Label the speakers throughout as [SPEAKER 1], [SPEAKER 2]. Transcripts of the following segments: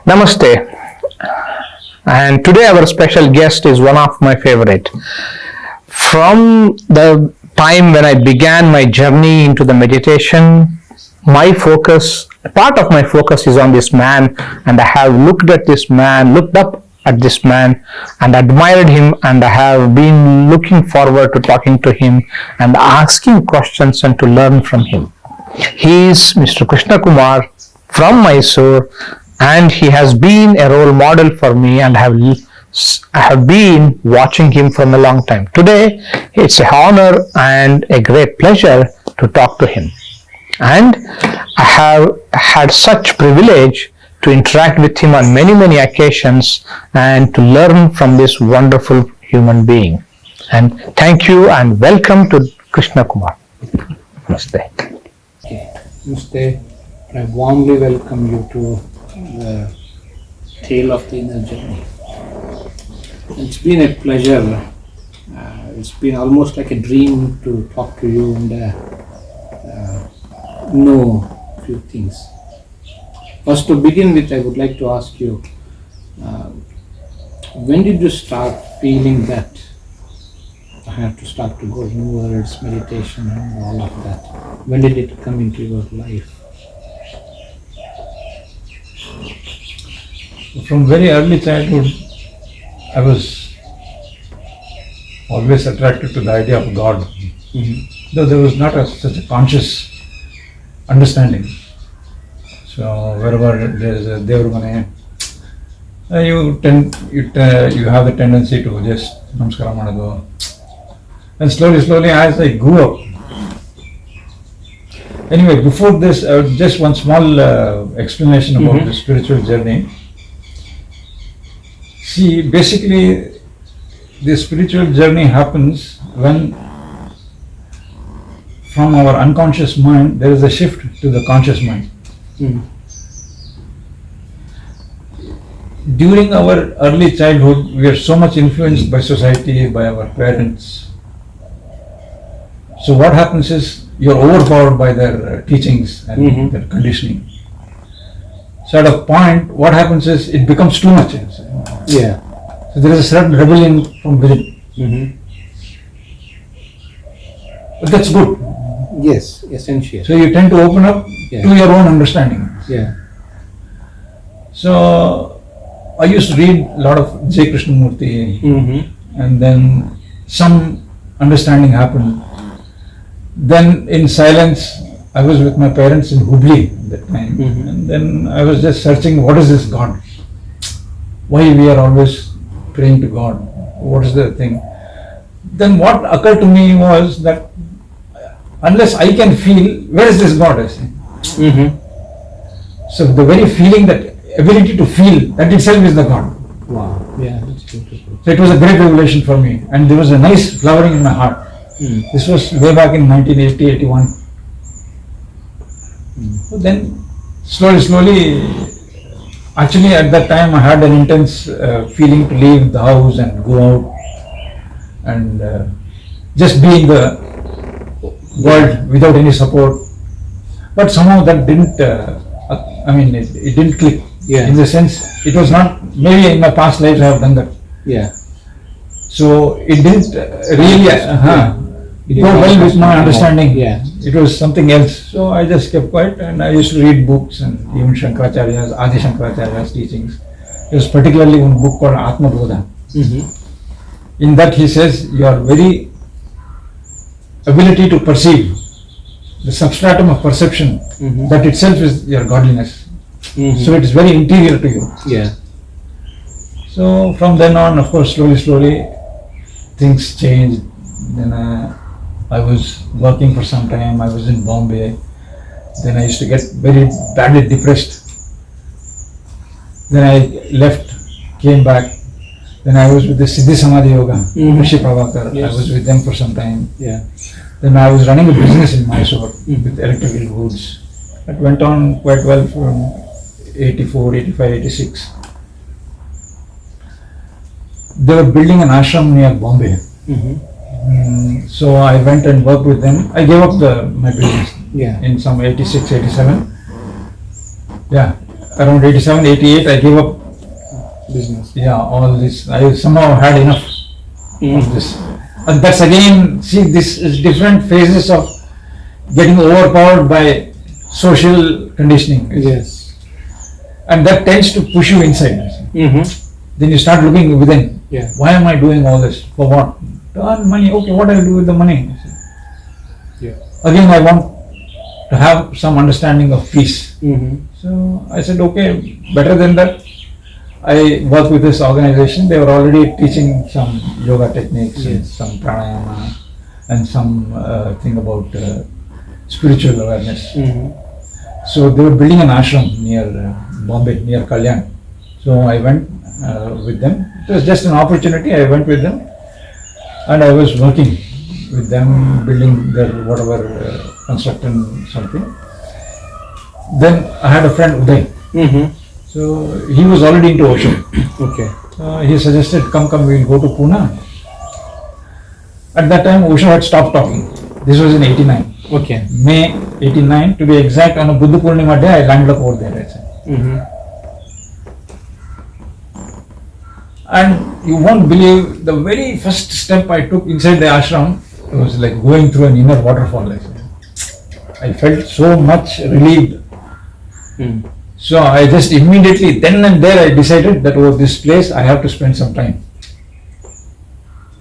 [SPEAKER 1] Namaste. And today our special guest is one of my favorite. From the time when I began my journey into the meditation, part of my focus is on this man, and I have looked up at this man and admired him, and I have been looking forward to talking to him and asking questions and to learn from him. He is Mr. Krishna Kumar from Mysore, and he has been a role model for me, and I have been watching him from a long time. Today, it's an honor and a great pleasure to talk to him. And I have had such privilege to interact with him on many occasions and to learn from this wonderful human being. And thank you and welcome to Krishna Kumar. Namaste.
[SPEAKER 2] Okay. Namaste. I warmly welcome you to the Tale of the Inner Journey. It's been a pleasure. It's been almost like a dream to talk to you and know a few things. First, to begin with, I would like to ask you, when did you start feeling that I have to start to go inwards, meditation and all of that? When did it come into your life?
[SPEAKER 3] From very early childhood, I was always attracted to the idea of God, though there was not such a conscious understanding. So wherever there is a Devarmane, you have the tendency to just namaskara manadu. And slowly as I grew up. Anyway, before this, just one small explanation about the spiritual journey. See, basically, the spiritual journey happens when from our unconscious mind, there is a shift to the conscious mind. During our early childhood, we are so much influenced by society, by our parents. So what happens is, you're overpowered by their teachings and their conditioning. So at a point, what happens is, it becomes too much.
[SPEAKER 2] Yeah.
[SPEAKER 3] So there is a certain rebellion from within. But that's good.
[SPEAKER 2] Yes, essential.
[SPEAKER 3] So you tend to open up to your own understanding.
[SPEAKER 2] Yeah.
[SPEAKER 3] So I used to read a lot of J. Krishnamurti, and then some understanding happened. Then in silence, I was with my parents in Hubli at that time, and then I was just searching, what is this God? Why we are always praying to God? What is the thing? Then what occurred to me was that unless I can feel, where is this God? I say. So the very feeling, that ability to feel, that itself is the God.
[SPEAKER 2] Wow. Yeah, that's beautiful.
[SPEAKER 3] So it was a great revelation for me, and there was a nice flowering in my heart. This was way back in 1980-81. So then slowly, actually at that time I had an intense feeling to leave the house and go out and just be in the world without any support. But somehow that didn't, it didn't click.
[SPEAKER 2] Yeah.
[SPEAKER 3] In the sense, it was not, maybe in my past lives I have done that.
[SPEAKER 2] Yeah.
[SPEAKER 3] So it didn't really go well with my understanding.
[SPEAKER 2] Yeah.
[SPEAKER 3] It was something else. So I just kept quiet, and I used to read books, and even Shankaracharya's, Adi Shankaracharya's teachings. There was particularly one book called Atma Bodha. In that he says, your very ability to perceive, the substratum of perception, that itself is your godliness. So it is very interior to you.
[SPEAKER 2] Yeah.
[SPEAKER 3] So from then on, of course, slowly things changed. Then I was working for some time. I was in Bombay. Then I used to get very badly depressed. Then I left, came back. Then I was with the Siddhi Samadhi Yoga, Rishi Prabhakar.
[SPEAKER 2] Yes.
[SPEAKER 3] I was with them for some time.
[SPEAKER 2] Yeah.
[SPEAKER 3] Then I was running a business in Mysore with electrical goods. It went on quite well from 84, 85, 86. They were building an ashram near Bombay. So I went and worked with them. I gave up my business in some 86, 87. Yeah, around 87, 88, I gave up.
[SPEAKER 2] Business.
[SPEAKER 3] Yeah, all this. I somehow had enough of this. And that's again, see, this is different phases of getting overpowered by social conditioning.
[SPEAKER 2] Yes.
[SPEAKER 3] And that tends to push you inside. Then you start looking within.
[SPEAKER 2] Yeah.
[SPEAKER 3] Why am I doing all this? For what? To earn money. Okay, what do I do with the money?
[SPEAKER 2] Yeah.
[SPEAKER 3] Again, I want to have some understanding of peace. So I said, okay, better than that. I work with this organization. They were already teaching some yoga techniques, and
[SPEAKER 2] Yes.
[SPEAKER 3] some pranayama, and some thing about spiritual awareness. So they were building an ashram near Bombay, near Kalyan. So I went with them. It was just an opportunity. I went with them, and I was working with them, building their whatever, constructing something. Then I had a friend Uday. So he was already into Osho.
[SPEAKER 2] Okay.
[SPEAKER 3] He suggested, come, we'll go to Pune. At that time, Osho had stopped talking. This was in 89.
[SPEAKER 2] Okay.
[SPEAKER 3] May 89, to be exact, on a Buddha Purnima day, I landed up over there. I said. And you won't believe, the very first step I took inside the ashram, it was like going through an inner waterfall. I felt so much relieved. So I just immediately, then and there, I decided that over this place I have to spend some time.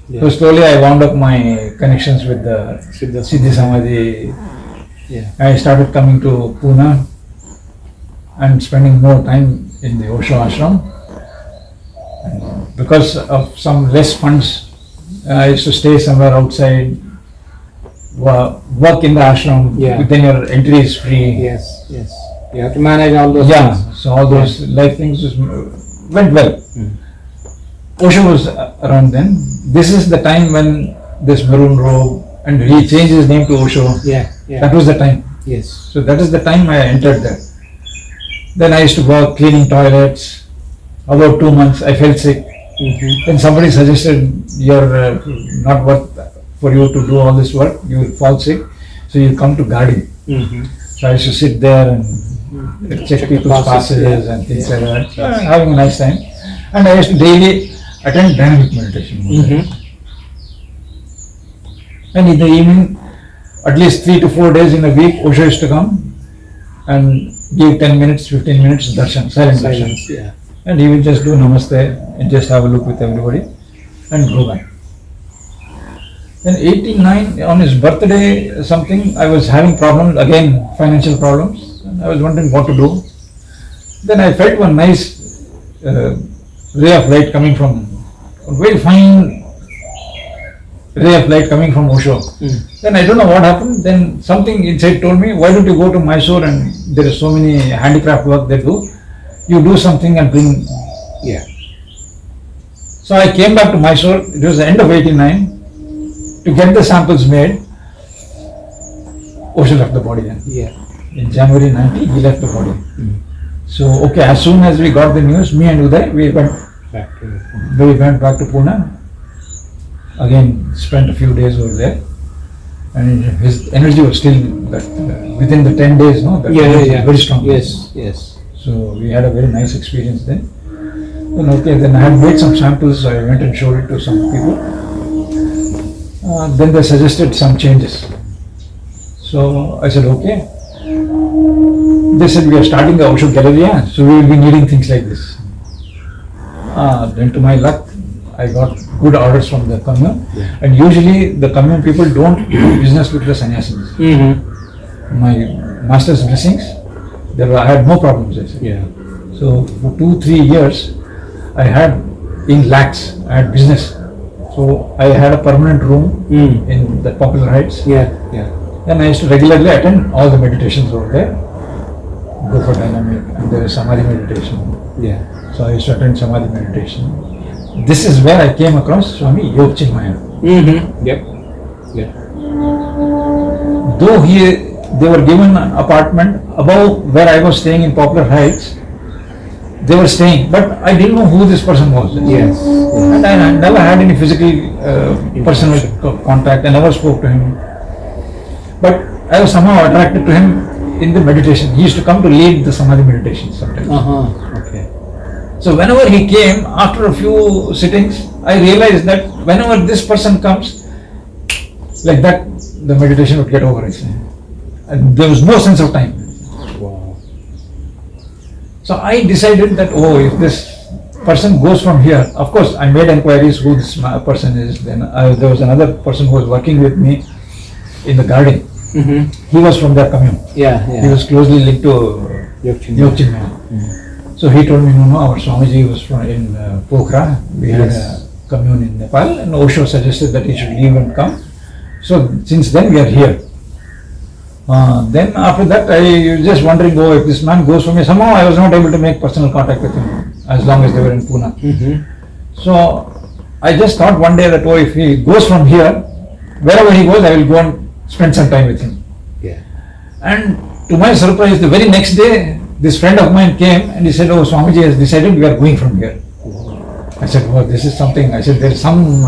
[SPEAKER 2] Yeah.
[SPEAKER 3] So slowly I wound up my connections with the
[SPEAKER 2] Siddha
[SPEAKER 3] Siddhi Samadhi.
[SPEAKER 2] Yeah.
[SPEAKER 3] I started coming to Pune and spending more time in the Osho ashram. And because of some less funds, I used to stay somewhere outside, work in the ashram.
[SPEAKER 2] Yeah.
[SPEAKER 3] Then your entry is free.
[SPEAKER 2] Yes. Yes. You have to manage all those
[SPEAKER 3] Yeah,
[SPEAKER 2] things.
[SPEAKER 3] so all those life things went well. Osho was around then. This is the time when this maroon robe, and he changed his name to Osho.
[SPEAKER 2] Yeah. Yeah.
[SPEAKER 3] That was the time.
[SPEAKER 2] Yes.
[SPEAKER 3] So that is the time I entered there. Then I used to work cleaning toilets. About 2 months I felt sick. Then somebody suggested, you're not worth for you to do all this work, you will fall sick, so you come to garden. So I used to sit there and check people's passes and things like that. So having a nice time. And I used to daily attend dynamic meditation. And in the evening, at least 3 to 4 days in a week, Osho used to come and give 10 minutes, 15 minutes darshan, silent darshan.
[SPEAKER 2] Silence. Yeah.
[SPEAKER 3] And he will just do namaste and just have a look with everybody and go back. Then 89, on his birthday, something, I was having problems, again financial problems, and I was wondering what to do. Then I felt one nice ray of light coming from, a very fine ray of light coming from Osho. Then I don't know what happened, then something inside told me, why don't you go to Mysore, and there is so many handicraft work they do, you do something and bring.
[SPEAKER 2] Yeah.
[SPEAKER 3] So I came back to Mysore, it was the end of 89, to get the samples made. Osho left the body then.
[SPEAKER 2] Yeah.
[SPEAKER 3] In January 90, he left the body. So, okay, as soon as we got the news, me and Uday, we went
[SPEAKER 2] Back to
[SPEAKER 3] back to Pune. Again, spent a few days over there. And his energy was still that, within the 10 days, no? That energy was very strong.
[SPEAKER 2] Yes. Yes.
[SPEAKER 3] So we had a very nice experience then. Then okay, then I had made some samples, so I went and showed it to some people. Then they suggested some changes. So I said, okay. They said, we are starting the Osho Galleria, so we will be needing things like this. Then to my luck, I got good orders from the commune. And usually the commune people don't do business with the sannyasins. My master's blessings, I had no problems. I said.
[SPEAKER 2] Yeah.
[SPEAKER 3] So for 2-3 years, I had in lakhs, I had business. So I had a permanent room in the Popular Heights.
[SPEAKER 2] Yeah. Yeah.
[SPEAKER 3] Then I used to regularly attend all the meditations over there. Go for dynamic, and there is Samadhi meditation.
[SPEAKER 2] Yeah.
[SPEAKER 3] So I used to attend Samadhi meditation. This is where I came across Swami Yog Chinmaya.
[SPEAKER 2] Yep. Yep.
[SPEAKER 3] Though they were given an apartment above where I was staying in Poplar Heights, they were staying, but I didn't know who this person was.
[SPEAKER 2] Yes.
[SPEAKER 3] And I never had any physical personal contact. I never spoke to him. But I was somehow attracted to him in the meditation. He used to come to lead the Samadhi meditation sometimes.
[SPEAKER 2] Okay.
[SPEAKER 3] So whenever he came, after a few sittings, I realized that whenever this person comes, like that, the meditation would get over. And there was no sense of time.
[SPEAKER 2] Wow.
[SPEAKER 3] So I decided that, oh, if this person goes from here, of course, I made inquiries who this person is. Then there was another person who was working with me in the garden. He was from their commune.
[SPEAKER 2] Yeah.
[SPEAKER 3] He was closely linked to Yogchin Maya. So he told me, no, our Swamiji was from in Pokhara. We had a commune in Nepal, and Osho suggested that he should leave and come. So since then we are here. Then after that, I was just wondering, oh, if this man goes from here, somehow I was not able to make personal contact with him as long as they were in Pune. So I just thought one day that, oh, if he goes from here, wherever he goes, I will go and spend some time with him.
[SPEAKER 2] Yeah.
[SPEAKER 3] And to my surprise, the very next day, this friend of mine came and he said, oh, Swamiji has decided we are going from here. I said, oh, this is something. I said, there is some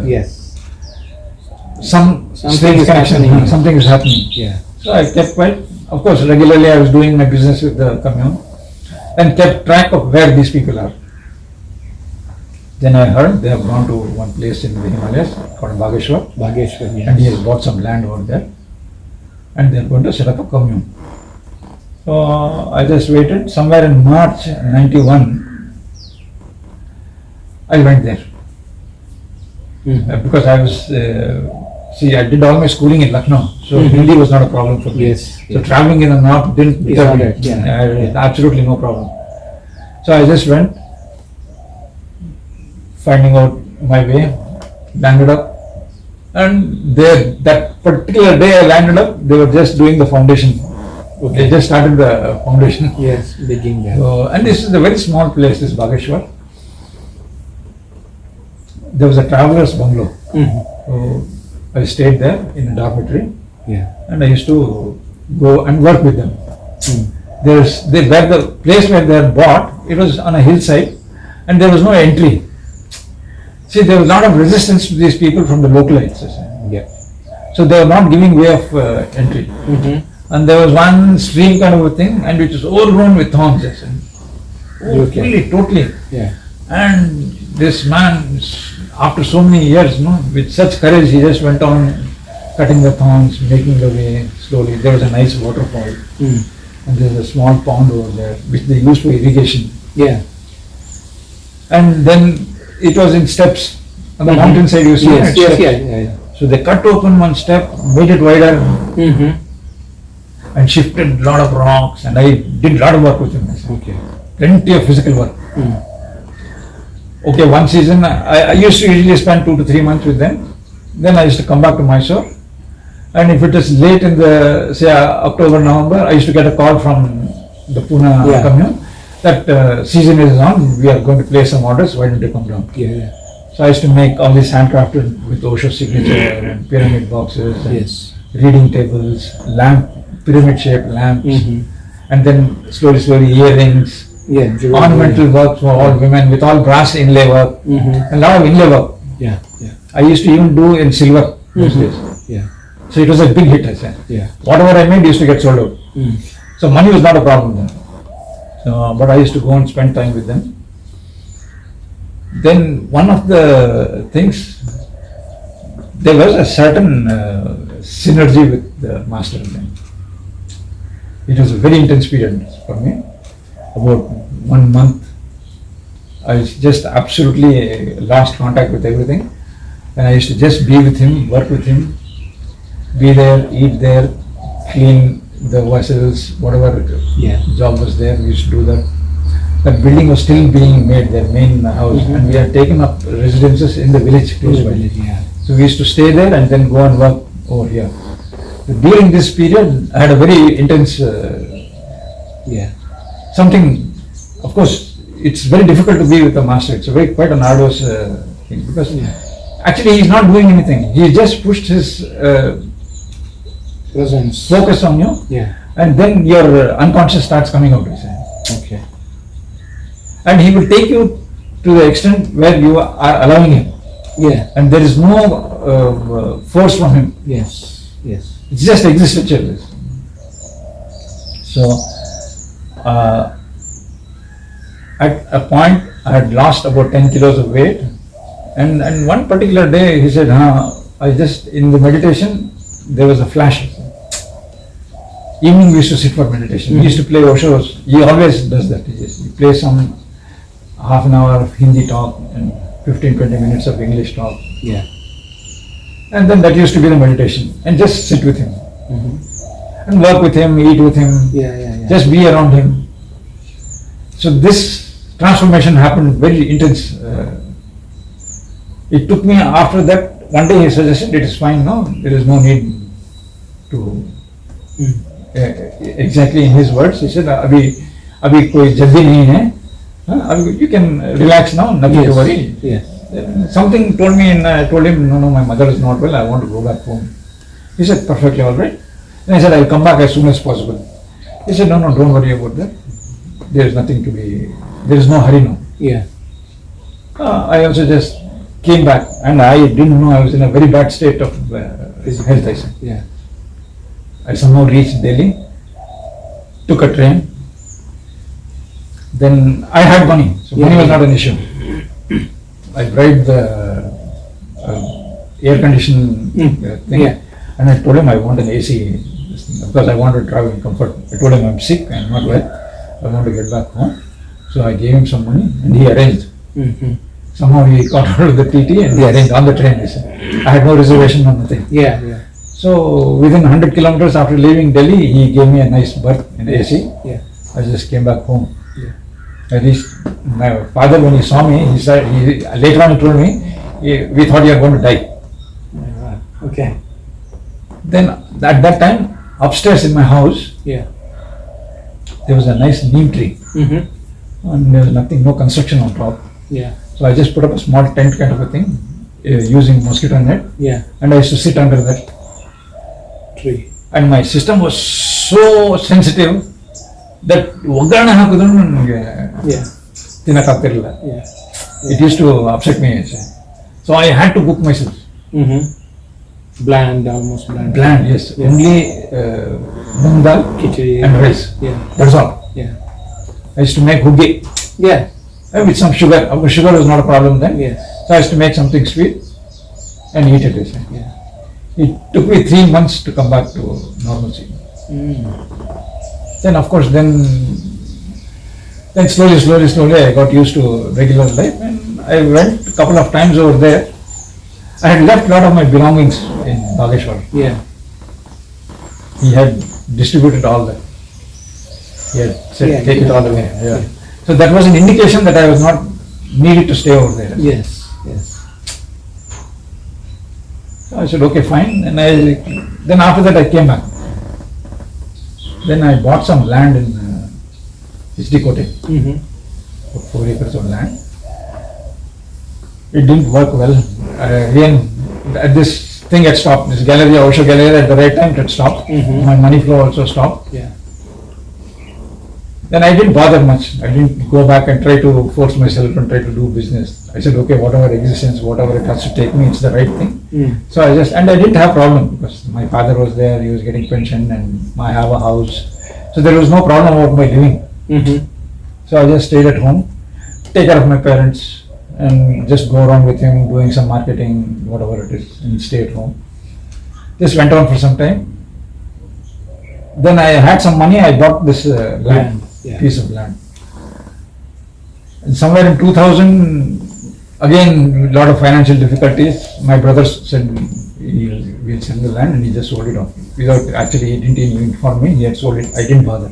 [SPEAKER 2] Yes.
[SPEAKER 3] some
[SPEAKER 2] Something
[SPEAKER 3] strange
[SPEAKER 2] is
[SPEAKER 3] connection.
[SPEAKER 2] happening.
[SPEAKER 3] Something is happening.
[SPEAKER 2] Yeah.
[SPEAKER 3] So I kept quiet. Of course, regularly I was doing my business with the commune and kept track of where these people are. Then I heard they have gone to one place in the Himalayas called Bageshwar,
[SPEAKER 2] Bageshwar, yes.
[SPEAKER 3] and he has bought some land over there, and they are going to set up a commune. So I just waited. Somewhere in March '91, I went there. Because I was, I did all my schooling in Lucknow, so Hindi was not a problem for me.
[SPEAKER 2] Yes.
[SPEAKER 3] So traveling in the north didn't
[SPEAKER 2] It's
[SPEAKER 3] deter
[SPEAKER 2] all
[SPEAKER 3] me.
[SPEAKER 2] right, yeah.
[SPEAKER 3] I had absolutely no problem. So I just went, finding out my way, landed up, and there, that particular day I landed up, they were just doing the foundation. They just started the foundation.
[SPEAKER 2] Yes, digging there.
[SPEAKER 3] So, and this is a very small place, this Bageshwar. There was a traveler's bungalow. So I stayed there in a dormitory,
[SPEAKER 2] Yeah.
[SPEAKER 3] and I used to go and work with them. Where the place where they are bought, it was on a hillside, and there was no entry. See, there was a lot of resistance to these people from the localites.
[SPEAKER 2] Yeah.
[SPEAKER 3] So they were not giving way of entry. And there was one stream kind of a thing, and which was overgrown with thorns.
[SPEAKER 2] Okay.
[SPEAKER 3] Really, totally.
[SPEAKER 2] Yeah.
[SPEAKER 3] And this man, after so many years, with such courage, he just went on cutting the thorns, making the way slowly. There was a nice waterfall, and there's a small pond over there, which they used for irrigation.
[SPEAKER 2] Yeah.
[SPEAKER 3] And then it was in steps on the mountainside. You see,
[SPEAKER 2] Yes.
[SPEAKER 3] it?
[SPEAKER 2] Yes.
[SPEAKER 3] Steps.
[SPEAKER 2] Yeah.
[SPEAKER 3] So they cut open one step, made it wider, and shifted a lot of rocks. And I did a lot of work with him.
[SPEAKER 2] Okay.
[SPEAKER 3] Plenty of physical work. Okay, one season I used to usually spend 2 to 3 months with them. Then I used to come back to Mysore, and if it is late in the, say, October, November, I used to get a call from the Pune commune that season is on, we are going to place some orders, why don't you come down?
[SPEAKER 2] Yeah.
[SPEAKER 3] So I used to make all these handcrafted with Osho signature and pyramid boxes and
[SPEAKER 2] Yes.
[SPEAKER 3] reading tables, pyramid shaped lamps, and then slowly earrings,
[SPEAKER 2] Yeah.
[SPEAKER 3] ornamental work for all women with all brass inlay work, a lot of inlay work.
[SPEAKER 2] Yeah. Yeah.
[SPEAKER 3] I used to even do in silver those days.
[SPEAKER 2] Yeah.
[SPEAKER 3] So it was a big hit, I said.
[SPEAKER 2] Yeah.
[SPEAKER 3] Whatever I made used to get sold out. So money was not a problem then. So, but I used to go and spend time with them. Then one of the things, there was a certain synergy with the master then. It was a very intense period for me. About 1 month, I was just absolutely lost contact with everything. And I used to just be with him, work with him, be there, eat there, clean the vessels, whatever
[SPEAKER 2] Yeah.
[SPEAKER 3] job was there, we used to do that. That building was still being made, their main house, and we had taken up residences in the village close by.
[SPEAKER 2] Yeah.
[SPEAKER 3] So we used to stay there and then go and work over here. So during this period, I had a very intense
[SPEAKER 2] Yeah.
[SPEAKER 3] something. Of course, it's very difficult to be with the master. It's quite an arduous thing, because actually he's not doing anything. He just pushed his
[SPEAKER 2] Presence.
[SPEAKER 3] focus on you,
[SPEAKER 2] Yeah.
[SPEAKER 3] and then your unconscious starts coming out.
[SPEAKER 2] Okay.
[SPEAKER 3] And he will take you to the extent where you are allowing him,
[SPEAKER 2] Yeah.
[SPEAKER 3] and there is no force from him.
[SPEAKER 2] Yes. Yes.
[SPEAKER 3] It's just existential. So at a point I had lost about 10 kilos of weight, and one particular day he said, I just, in the meditation, there was a flash. Evening we used to sit for meditation. We used to play Osho's. He always does that. He plays some half an hour of Hindi talk and 15-20 minutes of English talk.
[SPEAKER 2] Yeah.
[SPEAKER 3] And then that used to be the meditation. And just sit with him.
[SPEAKER 2] Mm-hmm.
[SPEAKER 3] And work with him, eat with him,
[SPEAKER 2] Yeah.
[SPEAKER 3] just be around him. So this transformation happened very intense. It took me, after that, one day he suggested, it is fine now, there is no need to, exactly in his words, he said, abhi koi jaldi nahi hai, you can relax now, nothing to worry.
[SPEAKER 2] Yes.
[SPEAKER 3] Then something told me, and I told him, no, my mother is not well, I want to go back home. He said, perfectly all right. Then I said, I will come back as soon as possible. He said, no, don't worry about that. There is nothing to be, there is no hurry now.
[SPEAKER 2] Yeah.
[SPEAKER 3] I also just came back, and I didn't know I was in a very bad state of health, I said.
[SPEAKER 2] Yeah.
[SPEAKER 3] I somehow reached Delhi, took a train. Then I had money, so money was not an issue. I bribed the air conditioning thing,
[SPEAKER 2] Yeah.
[SPEAKER 3] and I told him I want an AC, this thing, because I want to travel in comfort. I told him I'm sick, I'm not well, I want to get back home. So I gave him some money, and he arranged.
[SPEAKER 2] Mm-hmm.
[SPEAKER 3] Somehow he got hold of the TT and he arranged on the train. He said, I had no reservation on the thing.
[SPEAKER 2] Yeah.
[SPEAKER 3] So within 100 kilometers after leaving Delhi, he gave me a nice berth in AC.
[SPEAKER 2] Yeah.
[SPEAKER 3] I just came back home.
[SPEAKER 2] Yeah.
[SPEAKER 3] I reached, my father, when he saw me, he said, later on he told me, we thought you were going to die.
[SPEAKER 2] Yeah. Okay.
[SPEAKER 3] Then at that time, upstairs in my house,
[SPEAKER 2] Yeah.
[SPEAKER 3] there was a nice neem tree,
[SPEAKER 2] Mm-hmm.
[SPEAKER 3] and there was nothing, no construction on top.
[SPEAKER 2] Yeah.
[SPEAKER 3] So I just put up a small tent kind of a thing, using mosquito net,
[SPEAKER 2] Yeah.
[SPEAKER 3] and I used to sit under that.
[SPEAKER 2] Tree.
[SPEAKER 3] And my system was so sensitive that ಒಗ್ಗರಣೆ ಹಾಕಿದ್ರು ನನಗೆ
[SPEAKER 2] Yeah.
[SPEAKER 3] ತಿನ್ನಕ್ಕಾಗ್ತಿರ್ಲಿಲ್ಲ.
[SPEAKER 2] Yeah.
[SPEAKER 3] It used to upset me. So I had to cook myself.
[SPEAKER 2] Mm-hmm. Bland, almost bland.
[SPEAKER 3] Bland, yes.
[SPEAKER 2] Yeah.
[SPEAKER 3] Only moong dal
[SPEAKER 2] Khichdi.
[SPEAKER 3] and rice.
[SPEAKER 2] Yeah.
[SPEAKER 3] That's all.
[SPEAKER 2] Yeah.
[SPEAKER 3] I used to make hugge
[SPEAKER 2] Yeah.
[SPEAKER 3] with some sugar. Sugar was not a problem then.
[SPEAKER 2] Yes.
[SPEAKER 3] So I used to make something sweet and eat it.
[SPEAKER 2] Yeah.
[SPEAKER 3] It took me 3 months to come back to normalcy. Then of course, then slowly I got used to regular life, and I went a couple of times over there. I had left a lot of my belongings in Bageshwar.
[SPEAKER 2] Yeah.
[SPEAKER 3] He had distributed all that. He had said,
[SPEAKER 2] Yeah,
[SPEAKER 3] take it
[SPEAKER 2] yeah.
[SPEAKER 3] all away. Yeah. So that was an indication that I was not needed to stay over there.
[SPEAKER 2] Yes. Yes.
[SPEAKER 3] So I said, okay, fine. And then after that I came back. Then I bought some land in HD Kote,
[SPEAKER 2] Mm-hmm.
[SPEAKER 3] 4 acres of land. It didn't work well. Again, this thing had stopped. This gallery, Osho Gallery, at the right time it had stopped.
[SPEAKER 2] Mhm.
[SPEAKER 3] My money flow also stopped.
[SPEAKER 2] Yeah.
[SPEAKER 3] Then I didn't bother much. I didn't go back and try to force myself and try to do business. I said, okay, whatever existence, whatever it has to take me, it's the right thing. So I didn't have problem because my father was there, he was getting pension, and I have a house. So there was no problem about my living.
[SPEAKER 2] Mm-hmm.
[SPEAKER 3] So I just stayed at home, take care of my parents, and just go around with him doing some marketing, whatever it is, and stay at home. This went on for some time. Then I had some money, I bought this land,
[SPEAKER 2] Yeah.
[SPEAKER 3] piece of land. And somewhere in 2000, again, a lot of financial difficulties, my brother said, we'll sell the land, and he just sold it off. Without, actually, he didn't even inform me, he had sold it, I didn't bother.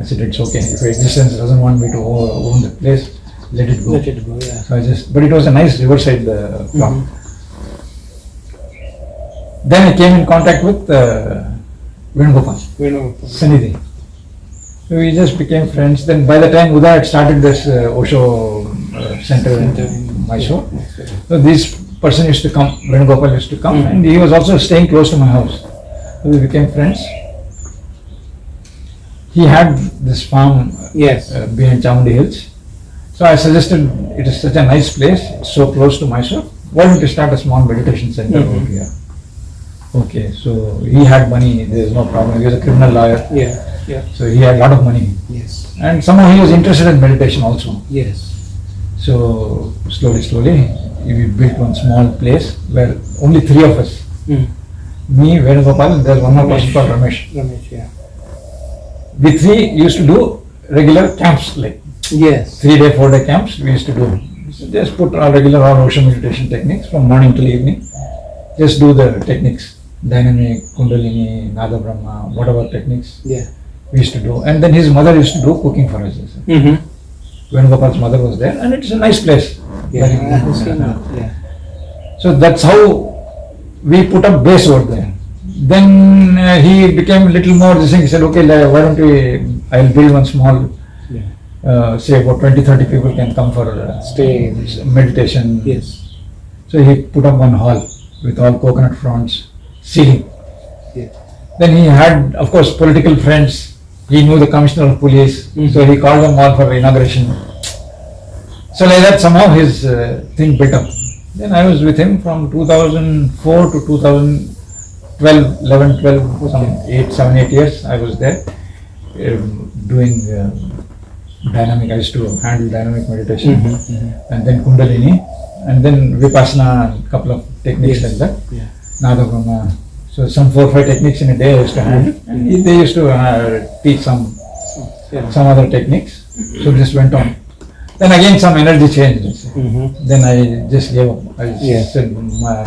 [SPEAKER 3] I said, it's okay, if existence doesn't want me to own the place, let it go.
[SPEAKER 2] Let it go. Yeah.
[SPEAKER 3] So but it was a nice riverside plot. Then I came in contact with Venugopal,
[SPEAKER 2] We know.
[SPEAKER 3] Sanidhi. So we just became friends. Then by the time Uda had started this Osho center in Mysore, so this person used to come, Venugopal used to come, and he was also staying close to my house. So we became friends. He had this farm
[SPEAKER 2] Yes.
[SPEAKER 3] behind Chamundi Hills. So I suggested, it is such a nice place, it's so close to Mysore, why don't you start a small meditation center over here? Okay, so he had money, there is no problem, he was a criminal lawyer.
[SPEAKER 2] Yeah. Yeah.
[SPEAKER 3] So he had a lot of money.
[SPEAKER 2] Yes.
[SPEAKER 3] And somehow he was interested in meditation also.
[SPEAKER 2] Yes.
[SPEAKER 3] So slowly, we built one small place where only three of us,
[SPEAKER 2] Mm.
[SPEAKER 3] me, Venugopal, and there's one more person called Ramesh.
[SPEAKER 2] Ramesh, yeah.
[SPEAKER 3] We three used to do regular camps, like
[SPEAKER 2] Yes.
[SPEAKER 3] 3-day, 4-day camps we used to do. Just put our regular ocean meditation techniques from morning till evening. Just do the techniques, dynamic, kundalini, nada brahma, whatever techniques
[SPEAKER 2] Yeah.
[SPEAKER 3] we used to do. And then his mother used to do cooking for us.
[SPEAKER 2] Mm-hmm.
[SPEAKER 3] Venugopal's mother was there, and it's a nice place.
[SPEAKER 2] Yeah.
[SPEAKER 3] Very-
[SPEAKER 2] I have seen that. Yeah.
[SPEAKER 3] So that's how we put up base over there. Then he became a little more this thing. He said, okay, why don't I'll build one small,
[SPEAKER 2] Yeah.
[SPEAKER 3] say about 20-30 people can come for
[SPEAKER 2] Stay.
[SPEAKER 3] meditation.
[SPEAKER 2] Yes.
[SPEAKER 3] So he put up one hall with all coconut fronds, ceiling.
[SPEAKER 2] Yeah.
[SPEAKER 3] Then he had, of course, political friends. He knew the commissioner of police,
[SPEAKER 2] Mhm.
[SPEAKER 3] so he called them all for inauguration. So like that, somehow his thing built up. Then I was with him from 2004 to 2012, 11, 12, some 7, 8 years I was there doing dynamic. I used to handle dynamic meditation, and then Kundalini, and then Vipassana, and couple of techniques
[SPEAKER 2] Yes.
[SPEAKER 3] like that.
[SPEAKER 2] Yeah.
[SPEAKER 3] Nada Brahma. So some 4-5 techniques in a day I used to handle. And they used to teach some
[SPEAKER 2] Yeah.
[SPEAKER 3] other techniques. So this went on. Then again some energy changed.
[SPEAKER 2] Mm-hmm.
[SPEAKER 3] Then I just gave up. I
[SPEAKER 2] Yeah.
[SPEAKER 3] said my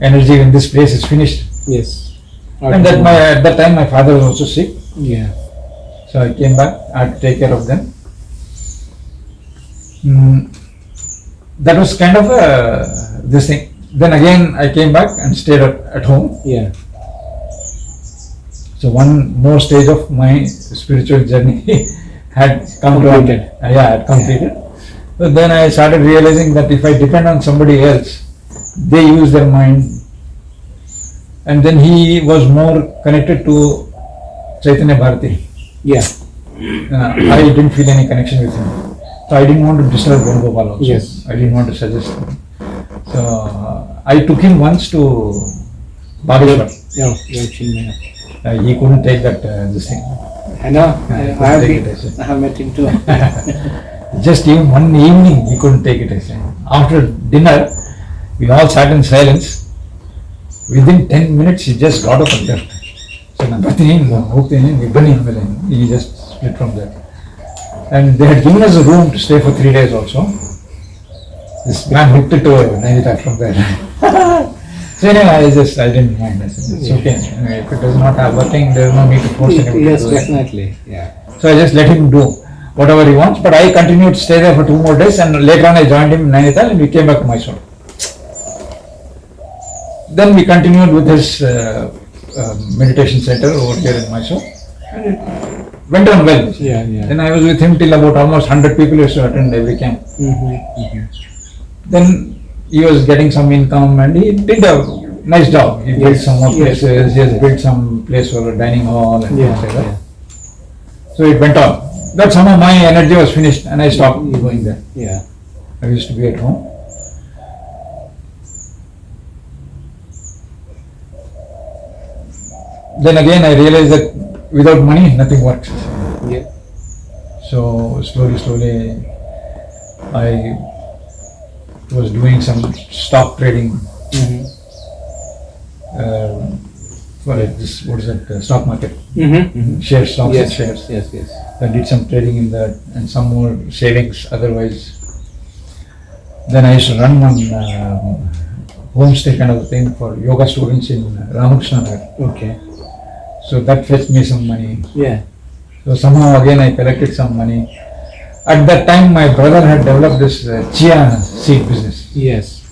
[SPEAKER 3] energy in this place is finished.
[SPEAKER 2] Yes.
[SPEAKER 3] And that at that time my father was also sick.
[SPEAKER 2] Yeah.
[SPEAKER 3] So I came back. I had to take care of them. That was kind of this thing. Then again I came back and stayed at home.
[SPEAKER 2] Yeah.
[SPEAKER 3] So one more stage of my spiritual journey had come
[SPEAKER 2] Completed.
[SPEAKER 3] to had completed. So then I started realizing that if I depend on somebody else, they use their mind. And then he was more connected to Chaitanya Bharati.
[SPEAKER 2] Yeah.
[SPEAKER 3] I didn't feel any connection with him. So I didn't want to disturb Venugopal also.
[SPEAKER 2] Yes.
[SPEAKER 3] I didn't want to suggest him. So I took him once to Bageshwar.
[SPEAKER 2] Yeah. Yeah. Chinmaya.
[SPEAKER 3] He couldn't take that this thing.
[SPEAKER 2] I know.
[SPEAKER 3] Yeah,
[SPEAKER 2] I have
[SPEAKER 3] take
[SPEAKER 2] been,
[SPEAKER 3] it, I see.
[SPEAKER 2] I have met him too.
[SPEAKER 3] Just even one evening he couldn't take it. I say. After dinner, we all sat in silence. Within 10 minutes he just got up and left. So he just split from there. And they had given us a room to stay for 3 days also. This man hooked it to Nainital from there. So anyway, I didn't mind. I said, it's okay. Anyway, if it does not have working, there is no need to force anybody
[SPEAKER 2] Yes,
[SPEAKER 3] to do it.
[SPEAKER 2] definitely. Yeah.
[SPEAKER 3] So I just let him do whatever he wants, but I continued to stay there for 2 more days, and later on I joined him in Nainital and we came back to Mysore. Then we continued with his meditation center over here in Mysore, and it went on well.
[SPEAKER 2] Yeah. Yeah.
[SPEAKER 3] Then I was with him till about almost 100 people used to attend every camp. Then he was getting some income and he did a nice job. He built
[SPEAKER 2] Yes,
[SPEAKER 3] some more
[SPEAKER 2] yes.
[SPEAKER 3] places, he has built some place for a dining hall and
[SPEAKER 2] Yeah.
[SPEAKER 3] things like that. So it went on. But somehow my energy was finished and I stopped going there.
[SPEAKER 2] Yeah.
[SPEAKER 3] I used to be at home. Then again I realized that without money nothing works.
[SPEAKER 2] Yeah.
[SPEAKER 3] So slowly I was doing some stock trading for this, what is it, stock market, shares, stocks and
[SPEAKER 2] Yes.
[SPEAKER 3] shares.
[SPEAKER 2] Yes. Yes.
[SPEAKER 3] I did some trading in that and some more savings otherwise. Then I used to run one homestay kind of thing for yoga students in Ramakrishna Nagar.
[SPEAKER 2] Okay.
[SPEAKER 3] So that fetched me some money.
[SPEAKER 2] Yeah.
[SPEAKER 3] So somehow again I collected some money. At that time my brother had developed this chia seed business.
[SPEAKER 2] Yes.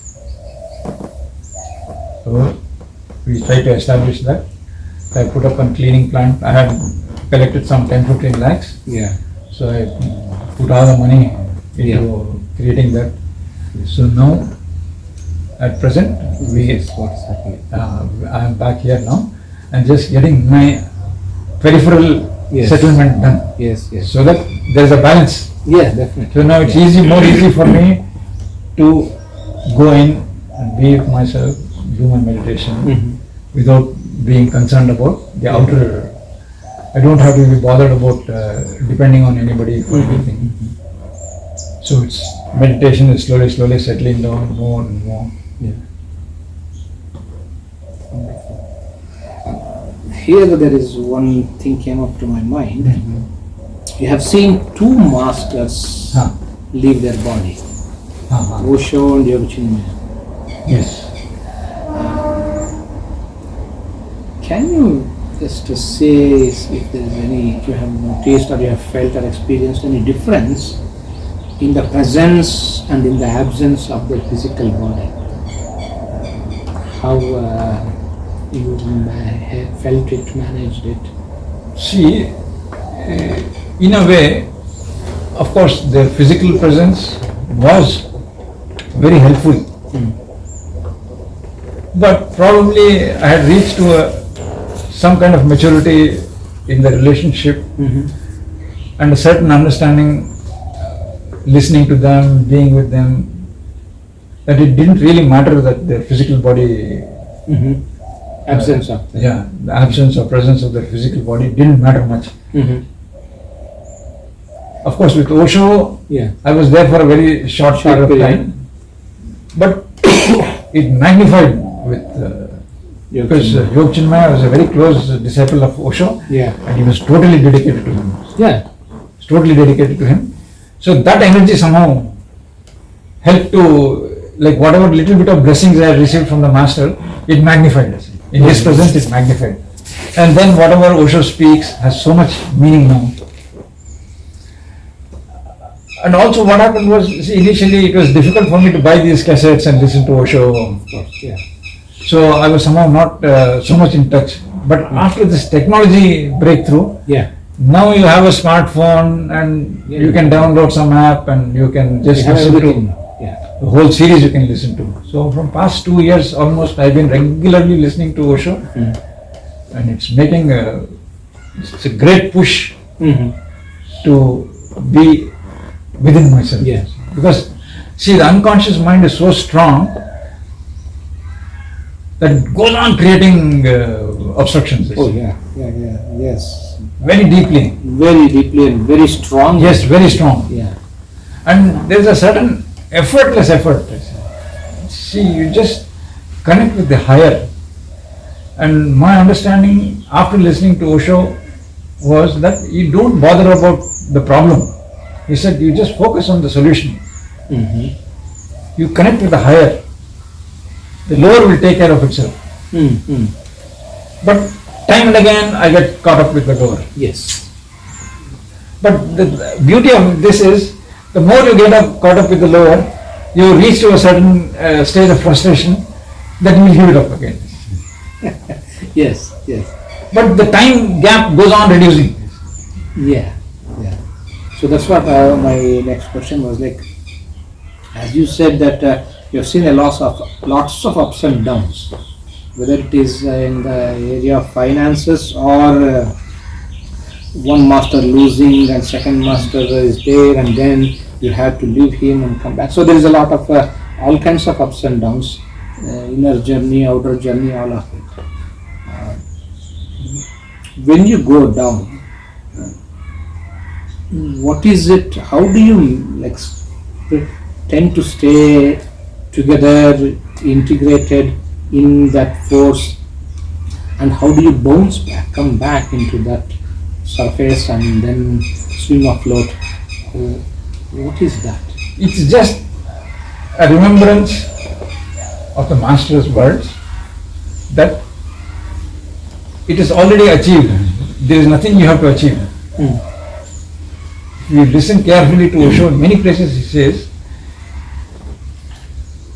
[SPEAKER 3] So we tried to establish that. I put up a cleaning plant. I had collected some 10-15 lakhs.
[SPEAKER 2] Yeah.
[SPEAKER 3] So I put all the money into creating that. So now, at present,
[SPEAKER 2] Yes. What's happening?
[SPEAKER 3] I am back here now and just getting my peripheral
[SPEAKER 2] Yes.
[SPEAKER 3] settlement done.
[SPEAKER 2] Yes. Yes.
[SPEAKER 3] So that there is a balance.
[SPEAKER 2] Yeah. Definitely.
[SPEAKER 3] So now it's more easy for me to go in and be with myself, do my meditation without being concerned about the outer I don't have to be bothered about depending on anybody for anything. So it's meditation is slowly settling down more and more.
[SPEAKER 2] Yeah. Here there is one thing came up to my mind. You have seen two masters
[SPEAKER 3] Huh.
[SPEAKER 2] leave their body,
[SPEAKER 3] Uh-huh.
[SPEAKER 2] Osho and Yoga Chinmaya.
[SPEAKER 3] Yes.
[SPEAKER 2] Can you just say if there is any, if you have noticed or you have felt or experienced any difference in the presence and in the absence of the physical body? How you have felt it, managed it?
[SPEAKER 3] See, in a way, of course, their physical presence was very helpful. But probably I had reached to some kind of maturity in the relationship and a certain understanding, listening to them, being with them, that it didn't really matter that their physical body,
[SPEAKER 2] Absence of that.
[SPEAKER 3] yeah, the absence or presence of their physical body didn't matter much. Of course, with Osho,
[SPEAKER 2] Yeah.
[SPEAKER 3] I was there for a very short period of
[SPEAKER 2] period.
[SPEAKER 3] time, but it magnified with
[SPEAKER 2] Yoga
[SPEAKER 3] because
[SPEAKER 2] Chinmaya.
[SPEAKER 3] Yoga Chinmaya was a very close disciple of Osho,
[SPEAKER 2] Yeah.
[SPEAKER 3] and he was totally dedicated to him.
[SPEAKER 2] Yeah.
[SPEAKER 3] Was totally dedicated to him. So that energy somehow helped to, like whatever little bit of blessings I had received from the master, it magnified us. In his presence, it magnified. And then whatever Osho speaks has so much meaning now. And also what happened was, see, initially it was difficult for me to buy these cassettes and listen to Osho.
[SPEAKER 2] Of course. Yeah.
[SPEAKER 3] So I was somehow not so much in touch. But after this technology breakthrough,
[SPEAKER 2] Yeah.
[SPEAKER 3] now you have a smartphone and you can download some app and you can
[SPEAKER 2] You
[SPEAKER 3] just
[SPEAKER 2] have
[SPEAKER 3] listen
[SPEAKER 2] everything.
[SPEAKER 3] to
[SPEAKER 2] Yeah.
[SPEAKER 3] the whole series you can listen to. So from past 2 years almost I've been regularly listening to Osho and it's making it's a great push to be within myself.
[SPEAKER 2] Yes.
[SPEAKER 3] Because see, the unconscious mind is so strong that it goes on creating obstructions.
[SPEAKER 2] Oh yeah. Yeah. Yes.
[SPEAKER 3] Very deeply.
[SPEAKER 2] Very deeply and very strong.
[SPEAKER 3] Yes, very strong.
[SPEAKER 2] Yeah.
[SPEAKER 3] And there's a certain effortless effort. See, you just connect with the higher. And my understanding after listening to Osho was that you don't bother about the problem. He said you just focus on the solution. You connect with the higher. The lower will take care of itself. But time and again I get caught up with the lower.
[SPEAKER 2] Yes.
[SPEAKER 3] But the beauty of this is, the more you get caught up with the lower, you reach to a certain stage of frustration, then you will give it up again.
[SPEAKER 2] Yes. Yes.
[SPEAKER 3] But the time gap goes on reducing.
[SPEAKER 2] Yeah. Yeah. So that's what my next question was like. As you said that you have seen lots of ups and downs, whether it is in the area of finances or one master losing and second master is there and then you have to leave him and come back. So there is a lot of all kinds of ups and downs, inner journey, outer journey, all of it. When you go down, what is it? How do you like tend to stay together, integrated in that force, and how do you bounce back, come back into that surface and then swim afloat? What is that?
[SPEAKER 3] It's just a remembrance of the master's words that it is already achieved. There is nothing you have to achieve. If you listen carefully to Osho, in many places he says,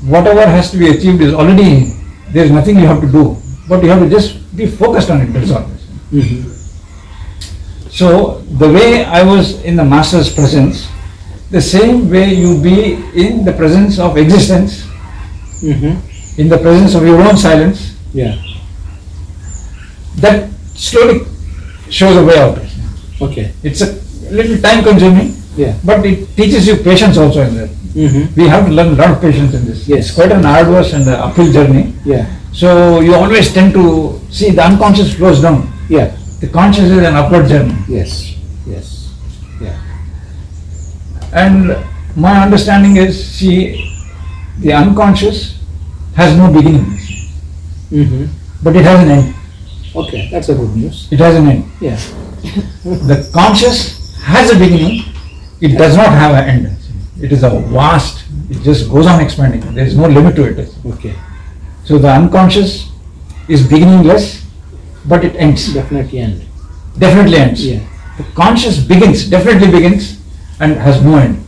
[SPEAKER 3] whatever has to be achieved is already, there is nothing you have to do, but you have to just be focused on it, that's all. So the way I was in the master's presence, the same way you be in the presence of existence, in the presence of your own silence,
[SPEAKER 2] Yeah.
[SPEAKER 3] that slowly shows a way out.
[SPEAKER 2] Okay.
[SPEAKER 3] It's a little time consuming,
[SPEAKER 2] Yeah.
[SPEAKER 3] but it teaches you patience also in that. We have to learn a lot of patience in this.
[SPEAKER 2] Yes.
[SPEAKER 3] It's quite an arduous and uphill journey.
[SPEAKER 2] Yeah.
[SPEAKER 3] So you always tend to see the unconscious flows down.
[SPEAKER 2] Yeah.
[SPEAKER 3] The conscious is an upward journey.
[SPEAKER 2] Yes, yes, yeah.
[SPEAKER 3] And my understanding is, see, the unconscious has no beginning,
[SPEAKER 2] Mm-hmm.
[SPEAKER 3] but it has an end.
[SPEAKER 2] Okay, that's a good news.
[SPEAKER 3] It has an end.
[SPEAKER 2] Yeah.
[SPEAKER 3] The conscious has a beginning, it does not have an end. It is a vast, it just goes on expanding. There is no limit to it.
[SPEAKER 2] Okay,
[SPEAKER 3] So the unconscious is beginningless, but it ends.
[SPEAKER 2] definitely end.
[SPEAKER 3] Definitely ends.
[SPEAKER 2] Yeah.
[SPEAKER 3] The conscious begins, definitely begins, and has no end.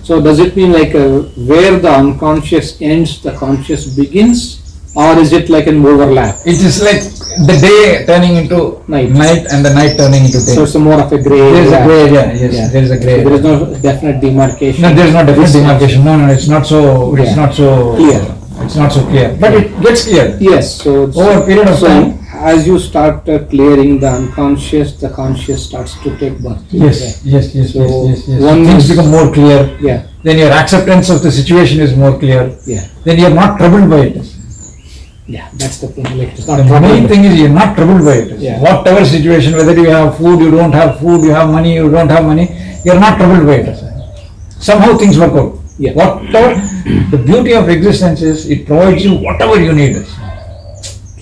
[SPEAKER 2] So does it mean like where the unconscious ends, the conscious begins, or is it like an overlap?
[SPEAKER 3] It is like the day turning into
[SPEAKER 2] Night.
[SPEAKER 3] night and the night turning into day.
[SPEAKER 2] So it's more of a gray
[SPEAKER 3] There is a
[SPEAKER 2] area.
[SPEAKER 3] gray area, yes,
[SPEAKER 2] Yeah.
[SPEAKER 3] there is a gray
[SPEAKER 2] There is
[SPEAKER 3] area.
[SPEAKER 2] no definite demarcation.
[SPEAKER 3] No, there is no definite
[SPEAKER 2] This-
[SPEAKER 3] demarcation. No, it's not so,
[SPEAKER 2] Yeah.
[SPEAKER 3] it's not so
[SPEAKER 2] Clear.
[SPEAKER 3] It's not so clear, but it gets clear.
[SPEAKER 2] Yes, so
[SPEAKER 3] Over a period of
[SPEAKER 2] so
[SPEAKER 3] time.
[SPEAKER 2] as you start clearing the unconscious, the conscious starts to take birth.
[SPEAKER 3] Yes, yes, yes,
[SPEAKER 2] So,
[SPEAKER 3] yes, yes, yes.
[SPEAKER 2] one
[SPEAKER 3] Things
[SPEAKER 2] is-
[SPEAKER 3] become more clear.
[SPEAKER 2] Yeah,
[SPEAKER 3] Then your acceptance of the situation is more clear.
[SPEAKER 2] yeah,
[SPEAKER 3] Then you're not troubled by it.
[SPEAKER 2] yeah. That's the thing. Like it's not
[SPEAKER 3] The main
[SPEAKER 2] trouble.
[SPEAKER 3] thing is you're not troubled by it.
[SPEAKER 2] Yeah.
[SPEAKER 3] Whatever situation, whether you have food, you don't have food, you have money, you don't have money, you're not troubled by it. Somehow things work out.
[SPEAKER 2] Yeah.
[SPEAKER 3] Whatever, the beauty of existence is it provides you whatever you need.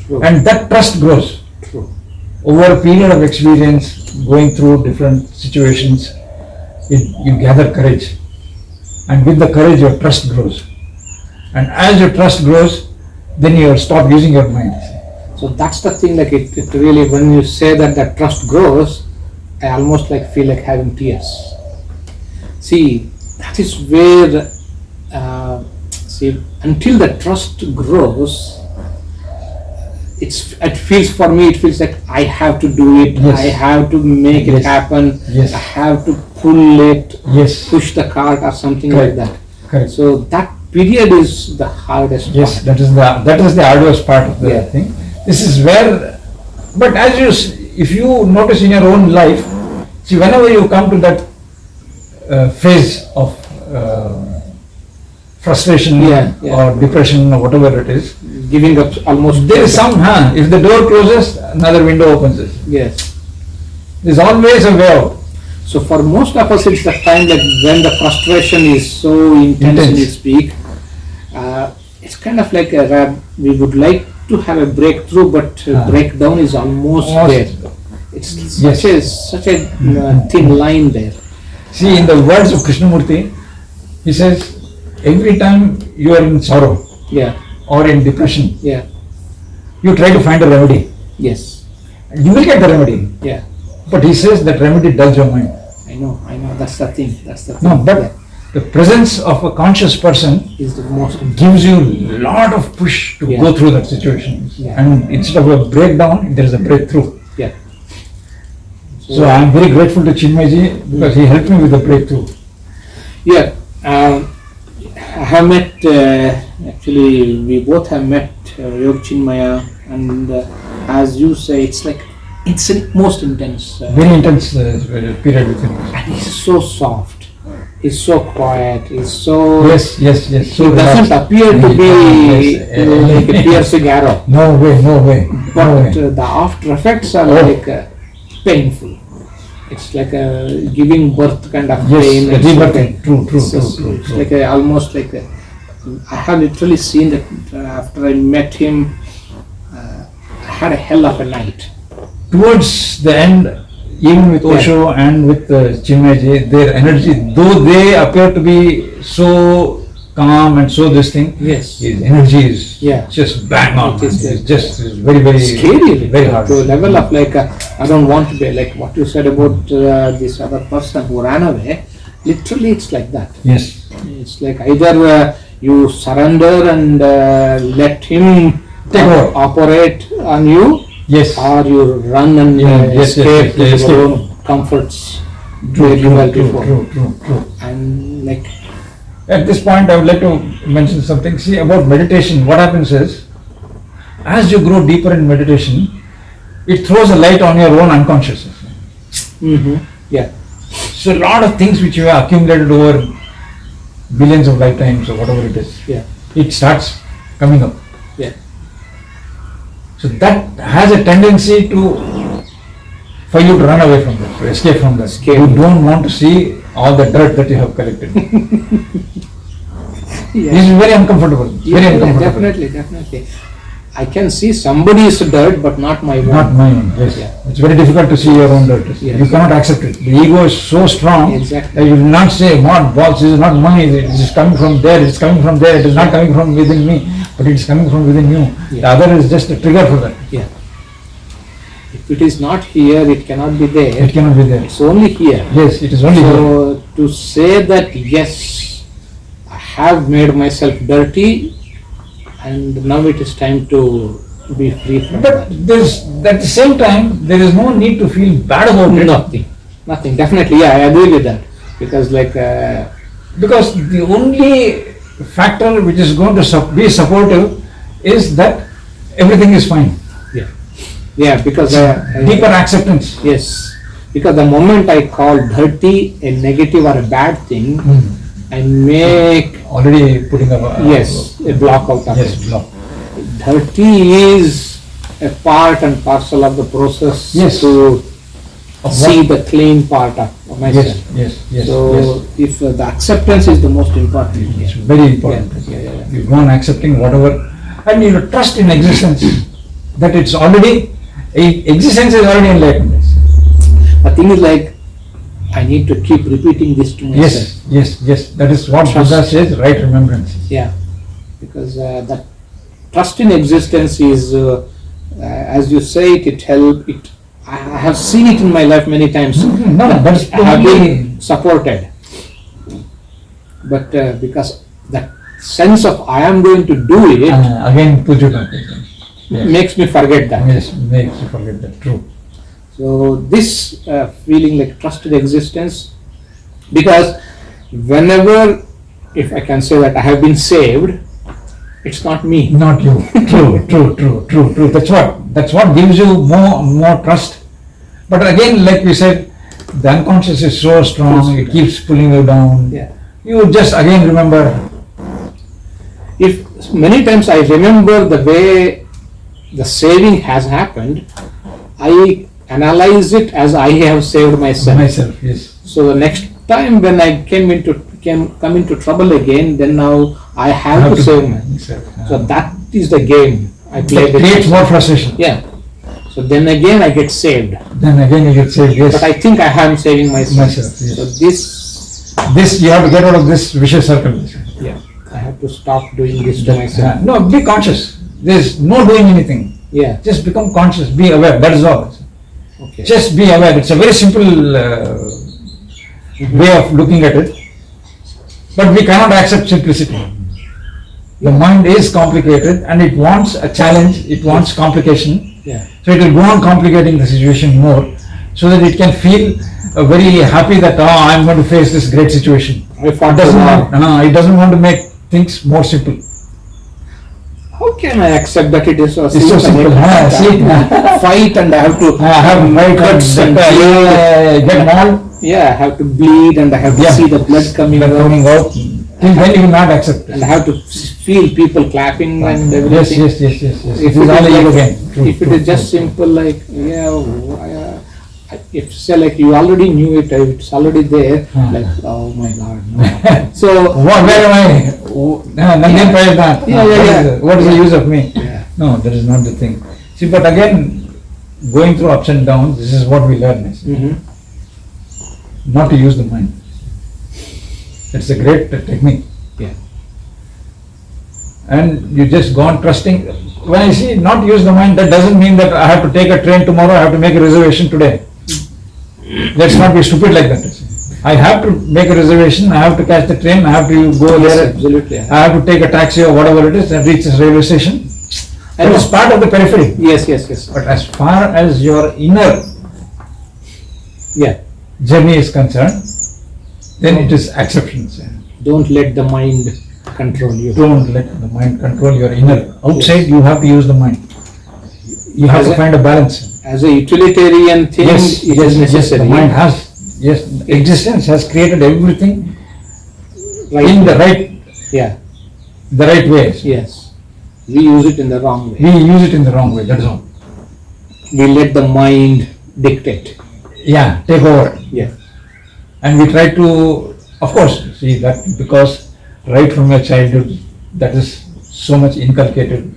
[SPEAKER 2] True.
[SPEAKER 3] And that trust grows.
[SPEAKER 2] True.
[SPEAKER 3] Over a period of experience, going through different situations, you gather courage. And with the courage, your trust grows. And as your trust grows, then you stop using your mind.
[SPEAKER 2] So that's the thing. Like it really, when you say that the trust grows, I almost like feel like having tears. See, that is where, see, until the trust grows, it feels for me, it feels like I have to do it,
[SPEAKER 3] Yes.
[SPEAKER 2] I have to make it
[SPEAKER 3] Yes.
[SPEAKER 2] happen,
[SPEAKER 3] Yes.
[SPEAKER 2] I have to pull it,
[SPEAKER 3] Yes,
[SPEAKER 2] push the cart or something
[SPEAKER 3] Correct.
[SPEAKER 2] like that.
[SPEAKER 3] correct.
[SPEAKER 2] So that period is the hardest
[SPEAKER 3] Yes,
[SPEAKER 2] part.
[SPEAKER 3] that is the arduous part of the
[SPEAKER 2] Yeah.
[SPEAKER 3] thing. This is where, but as you, if you notice in your own life, see, whenever you come to that phase of frustration
[SPEAKER 2] Yeah, yeah.
[SPEAKER 3] or depression or whatever it is,
[SPEAKER 2] Giving up almost.
[SPEAKER 3] there is some, if the door closes, another window opens it.
[SPEAKER 2] Yes.
[SPEAKER 3] There's always a way out.
[SPEAKER 2] So for most of us, it's the time that when the frustration is so intense in
[SPEAKER 3] Intense.
[SPEAKER 2] its peak, it's kind of like we would like to have a breakthrough, but breakdown is almost there. It's
[SPEAKER 3] Yes.
[SPEAKER 2] such a thin line there.
[SPEAKER 3] See, in the words of Krishnamurti, he says, every time you are in sorrow
[SPEAKER 2] Yeah,
[SPEAKER 3] or in depression,
[SPEAKER 2] yeah,
[SPEAKER 3] you try to find a remedy.
[SPEAKER 2] yes,
[SPEAKER 3] You will get the remedy.
[SPEAKER 2] yeah.
[SPEAKER 3] But he says that remedy dulls your mind.
[SPEAKER 2] I know. That's the thing. That's the thing.
[SPEAKER 3] No,
[SPEAKER 2] Yeah,
[SPEAKER 3] but the presence of a conscious person
[SPEAKER 2] is the most important.
[SPEAKER 3] gives you a lot of push to
[SPEAKER 2] Yeah.
[SPEAKER 3] go through that situation.
[SPEAKER 2] Yeah.
[SPEAKER 3] And instead of a breakdown, there is a breakthrough.
[SPEAKER 2] Yeah.
[SPEAKER 3] So I am very grateful to Chinmayji because he helped me with the breakthrough.
[SPEAKER 2] Yeah, I have met, actually, we both have met Yog Chinmaya, and as you say, it's like, it's the most intense.
[SPEAKER 3] Very intense period with him.
[SPEAKER 2] And he's so soft, he's so quiet, he's so.
[SPEAKER 3] Yes, yes, yes.
[SPEAKER 2] He doesn't appear to be like a piercing arrow,
[SPEAKER 3] No way, no way. No
[SPEAKER 2] but
[SPEAKER 3] way.
[SPEAKER 2] the after effects are
[SPEAKER 3] Oh.
[SPEAKER 2] like painful. It's like a giving birth kind of
[SPEAKER 3] Yes,
[SPEAKER 2] pain.
[SPEAKER 3] the
[SPEAKER 2] It's
[SPEAKER 3] rebirth.
[SPEAKER 2] like a-
[SPEAKER 3] True, true,
[SPEAKER 2] It's
[SPEAKER 3] true,
[SPEAKER 2] just-
[SPEAKER 3] true,
[SPEAKER 2] it's
[SPEAKER 3] true.
[SPEAKER 2] like almost like I have literally seen that after I met him, I had a hell of a night.
[SPEAKER 3] Towards the end, even with Osho and with Chinmayji, their energy, though they appear to be so calm and so this thing,
[SPEAKER 2] Yes.
[SPEAKER 3] his energy is
[SPEAKER 2] Yeah.
[SPEAKER 3] just bang on.
[SPEAKER 2] It is,
[SPEAKER 3] It's just it's very, very
[SPEAKER 2] Scary,
[SPEAKER 3] very hard.
[SPEAKER 2] to a level of like I don't want to be like what you said about this other person who ran away. Literally, it's like that.
[SPEAKER 3] Yes,
[SPEAKER 2] It's like either you surrender and let him
[SPEAKER 3] Take over.
[SPEAKER 2] operate on you,
[SPEAKER 3] yes.
[SPEAKER 2] or you run and
[SPEAKER 3] Yeah, yes,
[SPEAKER 2] escape
[SPEAKER 3] yes,
[SPEAKER 2] to
[SPEAKER 3] escape.
[SPEAKER 2] your own comforts
[SPEAKER 3] True,
[SPEAKER 2] where you were
[SPEAKER 3] true,
[SPEAKER 2] before.
[SPEAKER 3] true, true, true.
[SPEAKER 2] And like,
[SPEAKER 3] At this point, I would like to mention something. See, about meditation, what happens is, as you grow deeper in meditation, it throws a light on your own unconsciousness.
[SPEAKER 2] yeah,
[SPEAKER 3] So a lot of things which you have accumulated over billions of lifetimes or whatever it is,
[SPEAKER 2] yeah,
[SPEAKER 3] it starts coming up.
[SPEAKER 2] yeah,
[SPEAKER 3] So that has a tendency to for you to run away from that, to escape from that.
[SPEAKER 2] Escape.
[SPEAKER 3] You don't want to see all the dirt that you have collected. This is very uncomfortable. Very uncomfortable.
[SPEAKER 2] Definitely. I can see somebody's dirt, but not my own.
[SPEAKER 3] Not mine, yes.
[SPEAKER 2] Yeah.
[SPEAKER 3] It's very difficult to see your own dirt.
[SPEAKER 2] Yes.
[SPEAKER 3] You cannot accept it. The ego is so strong
[SPEAKER 2] Exactly.
[SPEAKER 3] that you will not say, "What balls, this is not mine, it is coming from there, it is coming from there, it is not coming from within me, but it is coming from within you." The
[SPEAKER 2] Yeah.
[SPEAKER 3] other is just a trigger for that.
[SPEAKER 2] Yeah. If it is not here, it cannot be there.
[SPEAKER 3] It cannot be there.
[SPEAKER 2] It's only here.
[SPEAKER 3] Yes, it is only here.
[SPEAKER 2] So to say that yes, I have made myself dirty, and now it is time to be free from
[SPEAKER 3] But
[SPEAKER 2] that.
[SPEAKER 3] there's, at the same time, there is no need to feel bad about it.
[SPEAKER 2] Nothing. Definitely, yeah, I agree with that. Because
[SPEAKER 3] Because the only factor which is going to be supportive is that everything is fine.
[SPEAKER 2] because
[SPEAKER 3] Deeper acceptance.
[SPEAKER 2] yes, because the moment I call dirty a negative or a bad thing, I make
[SPEAKER 3] Already putting a
[SPEAKER 2] a block out of
[SPEAKER 3] yes
[SPEAKER 2] it.
[SPEAKER 3] block.
[SPEAKER 2] Dirty is a part and parcel of the process
[SPEAKER 3] Yes.
[SPEAKER 2] to
[SPEAKER 3] Of
[SPEAKER 2] see
[SPEAKER 3] what?
[SPEAKER 2] the clean part of myself.
[SPEAKER 3] Yes.
[SPEAKER 2] So if the acceptance is the most important.
[SPEAKER 3] It's very important.
[SPEAKER 2] Yeah.
[SPEAKER 3] You go on accepting whatever, and you trust in existence that it's already existence is already enlightened.
[SPEAKER 2] The thing is I need to keep repeating this to myself.
[SPEAKER 3] Yes. That is what Buddha says. Right remembrance.
[SPEAKER 2] Yeah, because that trust in existence is, as you say it help it. I have seen it in my life many times.
[SPEAKER 3] No, that's
[SPEAKER 2] I have
[SPEAKER 3] only
[SPEAKER 2] been supported, but because that sense of I am going to do it
[SPEAKER 3] again Pujuta. Yes.
[SPEAKER 2] makes me forget that.
[SPEAKER 3] Yes, makes you forget that. True.
[SPEAKER 2] So this feeling like trusted existence, because whenever, if I can say that I have been saved, it's not me.
[SPEAKER 3] Not you. True. That's what gives you more trust. But again, like we said, the unconscious is so strong, it keeps pulling you down.
[SPEAKER 2] Yeah.
[SPEAKER 3] You just again remember.
[SPEAKER 2] If many times I remember the way the saving has happened, I analyze it as I have saved myself.
[SPEAKER 3] Yes.
[SPEAKER 2] So the next time when I come into trouble again, then now I have to save myself. So that is the game I play.
[SPEAKER 3] It creates more frustration.
[SPEAKER 2] Yeah. So then again I get saved.
[SPEAKER 3] Then again you get saved. Yes.
[SPEAKER 2] But I think I am saving myself.
[SPEAKER 3] Myself, yes.
[SPEAKER 2] So
[SPEAKER 3] This you have to get out of this vicious circle.
[SPEAKER 2] yeah, I have to stop doing this to myself.
[SPEAKER 3] No, be conscious. There's no doing anything.
[SPEAKER 2] Yeah.
[SPEAKER 3] Just become conscious. Be aware. That is all.
[SPEAKER 2] Okay.
[SPEAKER 3] Just be aware. It's a very simple way of looking at it. But we cannot accept simplicity. The mind is complicated and it wants a challenge. It wants complication.
[SPEAKER 2] Yeah.
[SPEAKER 3] So it will go on complicating the situation more, so that it can feel very happy that I am going to face this great situation. It doesn't want to make things more simple.
[SPEAKER 2] How can I accept that it is so
[SPEAKER 3] It's so simple.
[SPEAKER 2] Fight and I have to cuts and
[SPEAKER 3] get mauled.
[SPEAKER 2] yeah, I have to bleed and I have to see the blood coming out.
[SPEAKER 3] Till then you will not accept
[SPEAKER 2] And
[SPEAKER 3] it.
[SPEAKER 2] I have to feel people clapping and everything.
[SPEAKER 3] Yes.
[SPEAKER 2] If
[SPEAKER 3] It is all ego game. True,
[SPEAKER 2] if it
[SPEAKER 3] true,
[SPEAKER 2] is just
[SPEAKER 3] true.
[SPEAKER 2] simple like if say like you already knew it, it's already there, like oh my god, no. So
[SPEAKER 3] Where am I? Nandiyan Prayatna.
[SPEAKER 2] Yeah.
[SPEAKER 3] What is the use of me?
[SPEAKER 2] Yeah.
[SPEAKER 3] No, that is not the thing. See, but again, going through ups and downs, this is what we learn.
[SPEAKER 2] Mhm.
[SPEAKER 3] Not to use the mind. It's a great technique.
[SPEAKER 2] Yeah.
[SPEAKER 3] And you just go on trusting. When I say not use the mind, that doesn't mean that I have to take a train tomorrow, I have to make a reservation today. Let's not be stupid like that. I have to make a reservation, I have to catch the train, I have to go
[SPEAKER 2] Yes,
[SPEAKER 3] there.
[SPEAKER 2] absolutely.
[SPEAKER 3] I have to take a taxi or whatever it is and reach this railway station.
[SPEAKER 2] I
[SPEAKER 3] That
[SPEAKER 2] know.
[SPEAKER 3] is part of the periphery.
[SPEAKER 2] Yes.
[SPEAKER 3] But as far as your inner
[SPEAKER 2] Yeah.
[SPEAKER 3] journey is concerned, then it is acceptance.
[SPEAKER 2] Don't let the mind control you.
[SPEAKER 3] Don't let the mind control your inner. Outside, you have to use the mind. You have
[SPEAKER 2] As
[SPEAKER 3] to
[SPEAKER 2] a-
[SPEAKER 3] find a balance.
[SPEAKER 2] As a utilitarian thing, it is necessary.
[SPEAKER 3] The mind has, existence has created everything
[SPEAKER 2] Right.
[SPEAKER 3] in the
[SPEAKER 2] Yeah.
[SPEAKER 3] right way.
[SPEAKER 2] Yes. We use it in the wrong way.
[SPEAKER 3] We use it in the wrong way, that is all.
[SPEAKER 2] We let the mind dictate.
[SPEAKER 3] take over.
[SPEAKER 2] Yeah.
[SPEAKER 3] And we try to, of course, see that because right from your childhood, that is so much inculcated.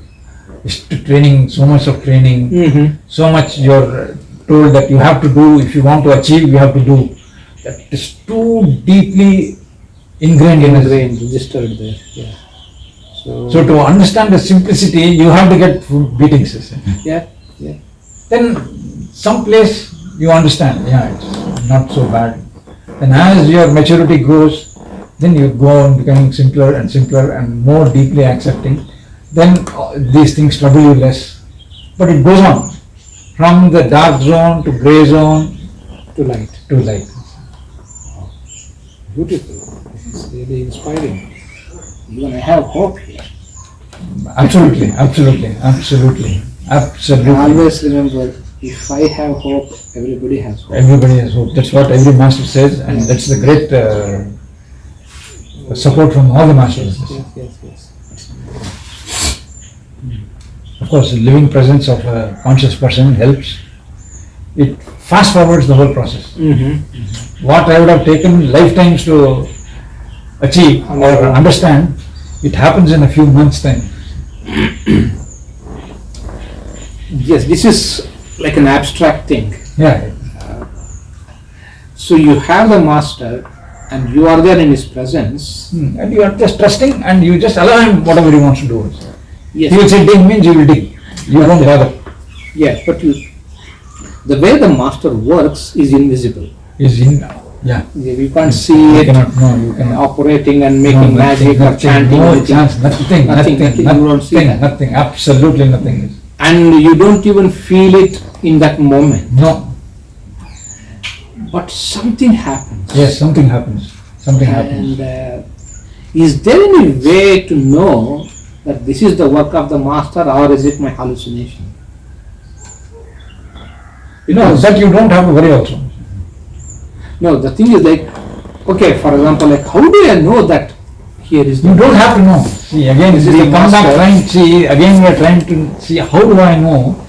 [SPEAKER 3] Training, so much of training,
[SPEAKER 2] Mm-hmm.
[SPEAKER 3] so much you're told that you have to do, if you want to achieve, you have to do. That is too deeply ingrained in us.
[SPEAKER 2] Ingrained, registered there. Yeah.
[SPEAKER 3] So to understand the simplicity, you have to get beatings.
[SPEAKER 2] Yeah. Yeah.
[SPEAKER 3] Then some place you understand, it's not so bad. Then as your maturity grows, then you go on becoming simpler and simpler and more deeply accepting. Then these things trouble you less. But it goes on from the dark zone to grey zone
[SPEAKER 2] To light.
[SPEAKER 3] to light.
[SPEAKER 2] Beautiful. This is really inspiring. Even I have hope here.
[SPEAKER 3] Absolutely, absolutely, absolutely,
[SPEAKER 2] I
[SPEAKER 3] absolutely.
[SPEAKER 2] always remember, if I have hope, everybody has hope.
[SPEAKER 3] Everybody has hope. That's what every master says, and that's the great support from all the masters.
[SPEAKER 2] Yes.
[SPEAKER 3] Of course, the living presence of a conscious person helps. It fast forwards the whole process.
[SPEAKER 2] Mm-hmm.
[SPEAKER 3] What I would have taken lifetimes to achieve or understand, it happens in a few months' time.
[SPEAKER 2] Yes, this is like an abstract thing.
[SPEAKER 3] Yeah,
[SPEAKER 2] So you have the master and you are there in his presence.
[SPEAKER 3] and you are just trusting and you just allow him whatever he wants to do.
[SPEAKER 2] Yes.
[SPEAKER 3] He will say dig means you will dig. You won't bother.
[SPEAKER 2] Yes, but the way the master works is invisible.
[SPEAKER 3] He's in, yeah.
[SPEAKER 2] You can't see
[SPEAKER 3] You
[SPEAKER 2] it
[SPEAKER 3] cannot, no, you cannot.
[SPEAKER 2] operating and making
[SPEAKER 3] No,
[SPEAKER 2] magic or chanting.
[SPEAKER 3] no
[SPEAKER 2] anything.
[SPEAKER 3] chance, nothing,
[SPEAKER 2] Nothing, you don't see that.
[SPEAKER 3] nothing, absolutely nothing.
[SPEAKER 2] And you don't even feel it in that moment.
[SPEAKER 3] No,
[SPEAKER 2] But something happens.
[SPEAKER 3] yes, something happens, something happens.
[SPEAKER 2] And is there any way to know that this is the work of the master or is it my hallucination?
[SPEAKER 3] No, that you don't have to worry also.
[SPEAKER 2] No, the thing is like, okay, for example, like how do I know that here is the
[SPEAKER 3] You don't have to know. See, again,
[SPEAKER 2] This is
[SPEAKER 3] we
[SPEAKER 2] the
[SPEAKER 3] come back
[SPEAKER 2] master.
[SPEAKER 3] trying, see, again we are trying to see how do I know?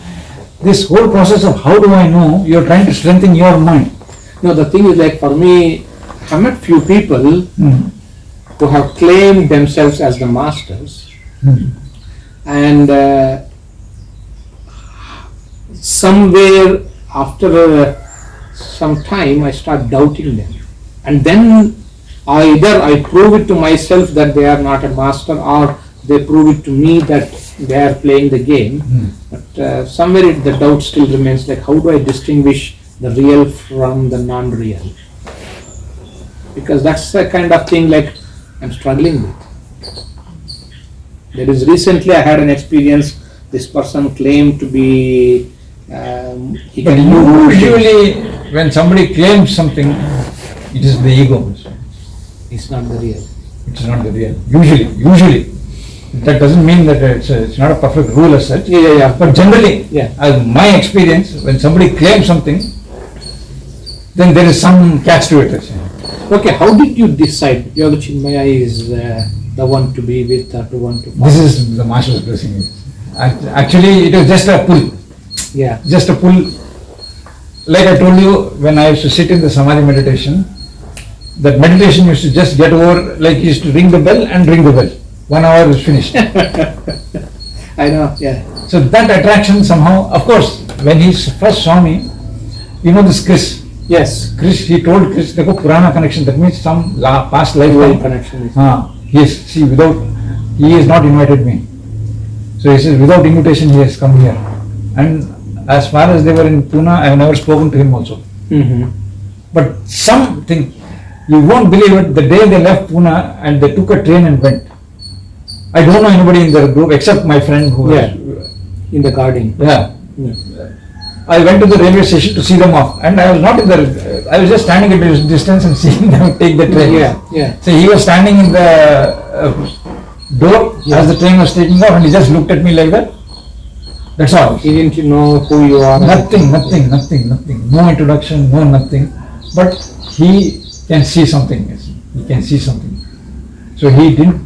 [SPEAKER 3] This whole process of how do I know, you are trying to strengthen your mind.
[SPEAKER 2] No, the thing is like for me, I met few people
[SPEAKER 3] Hmm.
[SPEAKER 2] who have claimed themselves as the masters,
[SPEAKER 3] Hmm.
[SPEAKER 2] and somewhere after some time I start doubting them, and then either I prove it to myself that they are not a master, or they prove it to me that they are playing the game. But somewhere the doubt still remains, like how do I distinguish the real from the non-real? Because that's the kind of thing like I'm struggling with. There is recently I had an experience, this person claimed to be he
[SPEAKER 3] But
[SPEAKER 2] can do
[SPEAKER 3] usually when somebody claims something, it is the ego.
[SPEAKER 2] it's not the real.
[SPEAKER 3] It's not the real. Usually. That doesn't mean that it's not a perfect rule as such.
[SPEAKER 2] Yeah.
[SPEAKER 3] But generally,
[SPEAKER 2] Yeah.
[SPEAKER 3] as my experience, when somebody claims something, then there is some catch to it.
[SPEAKER 2] Okay, how did you decide Yoga Chinmaya is the one to be with or the one to follow?
[SPEAKER 3] This is the master's blessing. Actually, it was just a pull.
[SPEAKER 2] Yeah.
[SPEAKER 3] Just a pull. Like I told you, when I used to sit in the Samadhi meditation, that meditation used to just get over, like he used to ring the bell and ring the bell. 1 hour is finished.
[SPEAKER 2] I know, yeah.
[SPEAKER 3] So that attraction somehow, of course, when he first saw me, you know this Chris,
[SPEAKER 2] Yes.
[SPEAKER 3] he told Chris, देखो पुराना connection, that means some past
[SPEAKER 2] Real
[SPEAKER 3] lifetime.
[SPEAKER 2] connection is.
[SPEAKER 3] He has not invited me. So he says, without invitation, he has come here. And as far as they were in Pune, I have never spoken to him also.
[SPEAKER 2] Mm-hmm.
[SPEAKER 3] But something, you won't believe it, the day they left Pune and they took a train and went. I don't know anybody in their group except my friend who
[SPEAKER 2] Yeah. In the garden.
[SPEAKER 3] yeah.
[SPEAKER 2] Yeah.
[SPEAKER 3] I went to the railway station to see them off, and I was not in the, I was just standing at a distance and seeing them take the train.
[SPEAKER 2] Yeah.
[SPEAKER 3] So he was standing in the door as the train was taking off, and he just looked at me like that. That's all.
[SPEAKER 2] He didn't know who you are.
[SPEAKER 3] Nothing. No introduction, no nothing. But he can see something. Yes. He can see something. So he didn't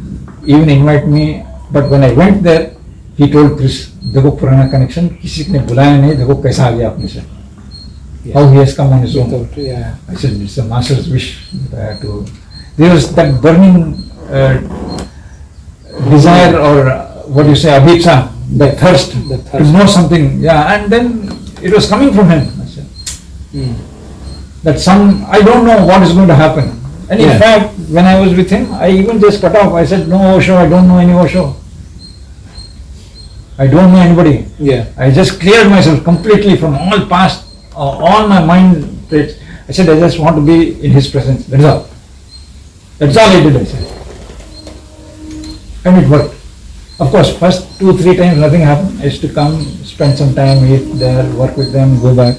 [SPEAKER 3] even invite me. But when I went there, he told Chris, देखो पुराना connection, किसी ने बुलाया नहीं, देखो कैसा आ गया आपने से.
[SPEAKER 2] Yeah.
[SPEAKER 3] how he has come on his own.
[SPEAKER 2] Without, yeah.
[SPEAKER 3] I said, it's the master's wish that I had to. There was that burning desire, or what do you say, abhipsa, the thirst
[SPEAKER 2] The
[SPEAKER 3] to
[SPEAKER 2] thirst.
[SPEAKER 3] know something. Yeah, and then it was coming from him. I said,
[SPEAKER 2] Mm.
[SPEAKER 3] that I don't know what is going to happen. And in
[SPEAKER 2] Yeah.
[SPEAKER 3] fact, when I was with him, I even just cut off. I said, no Osho, I don't know any Osho. I don't know anybody.
[SPEAKER 2] Yeah.
[SPEAKER 3] I just cleared myself completely from all past, all my mind traits. I said, I just want to be in his presence. That's all. That's all I did, I said. And it worked. Of course, first 2-3 times nothing happened. I used to come, spend some time, eat there, work with them, go back.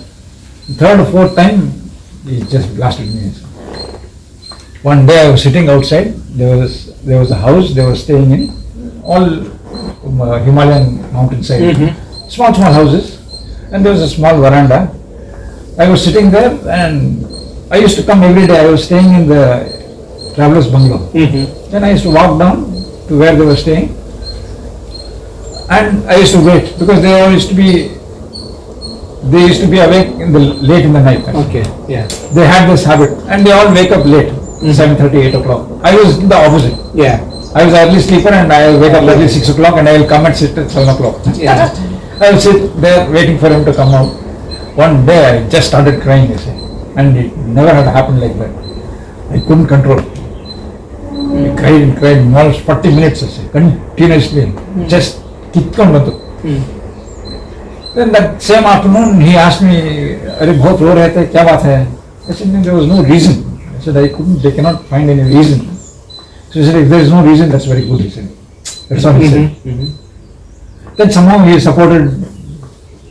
[SPEAKER 3] The third or fourth time, he just blasted me. One day I was sitting outside. There was a house they were staying in, all Himalayan mountainside, small houses, and there was a small veranda. I was sitting there, and I used to come every day. I was staying in the travelers bungalow. Then I used to walk down to where they were staying, and I used to wait because they used to be awake late in the night.
[SPEAKER 2] Okay. Yeah.
[SPEAKER 3] They had this habit, and they all wake up late, 7:30, 8 o'clock. I was the opposite.
[SPEAKER 2] Yeah.
[SPEAKER 3] I was an early sleeper, and I will wake up early 6 o'clock, and I will come and sit at 7 o'clock.
[SPEAKER 2] Yeah.
[SPEAKER 3] I will sit there waiting for him to come out. One day I just started crying, you see, and it never had happened like that. I couldn't control. I cried and cried almost 40 minutes, I say, continuously, just kitkondu bantu. Then that same afternoon he asked me, "Arey bahut ro rahe the, kya baat hai?" I said, "There was no reason." I said, they cannot find any reason. So he said, "If there is no reason, that's very good," he said. That's what he said. Then somehow he supported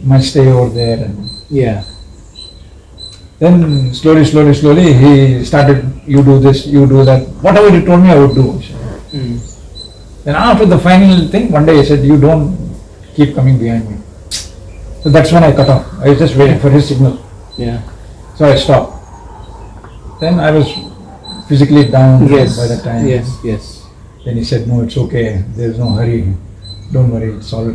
[SPEAKER 3] my stay over there, and
[SPEAKER 2] Yeah.
[SPEAKER 3] then slowly he started, you do this, you do that. Whatever he told me, I would do. Then after the final thing, one day he said, "You don't keep coming behind me." So that's when I cut off. I was just waiting for his signal.
[SPEAKER 2] Yeah.
[SPEAKER 3] So I stopped. Then I was physically down
[SPEAKER 2] Yes.
[SPEAKER 3] by that time.
[SPEAKER 2] Yes. Yes.
[SPEAKER 3] Then he said, "No, it's okay. There's no hurry. Don't worry. It's all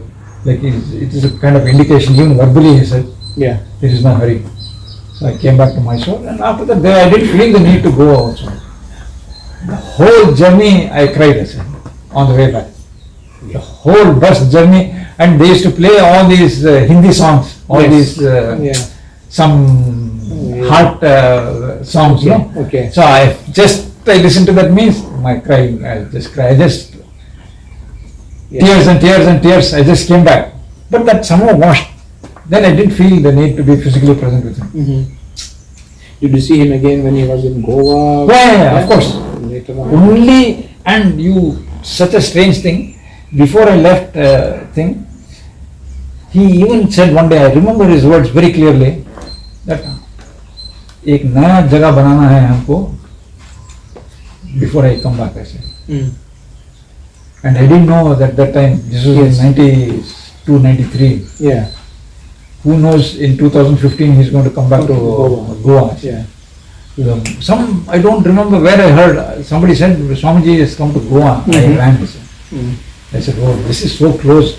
[SPEAKER 3] like it is a kind of indication." Even verbally, he said,
[SPEAKER 2] Yeah.
[SPEAKER 3] "There is no hurry." So I came back to Mysore, and after that, I didn't feel the need to go also. The whole journey, I cried, I said, on the way back. The whole bus journey, and they used to play all these Hindi songs, all
[SPEAKER 2] Yes.
[SPEAKER 3] these
[SPEAKER 2] Yeah.
[SPEAKER 3] some heart songs, you know.
[SPEAKER 2] Okay.
[SPEAKER 3] So I listened to that means my crying. I just cry.
[SPEAKER 2] Yeah.
[SPEAKER 3] Tears and tears and tears. I just came back, but that somehow washed. Then I didn't feel the need to be physically present with him.
[SPEAKER 2] Did you see him again when he was in Goa?
[SPEAKER 3] Yeah, of course.
[SPEAKER 2] Later on.
[SPEAKER 3] Only, and such a strange thing. Before I left, he even said one day, I remember his words very clearly, that एक नया जगह बनाना है हमको. Before I come back, I said. And I didn't know that time, this was in 92, 93.
[SPEAKER 2] Yeah.
[SPEAKER 3] Who knows, in 2015 he's going to come back to Goa.
[SPEAKER 2] Yeah.
[SPEAKER 3] I don't remember where I heard, somebody said Swamiji has come to Goa. I ran. I said, "Oh, this is so close.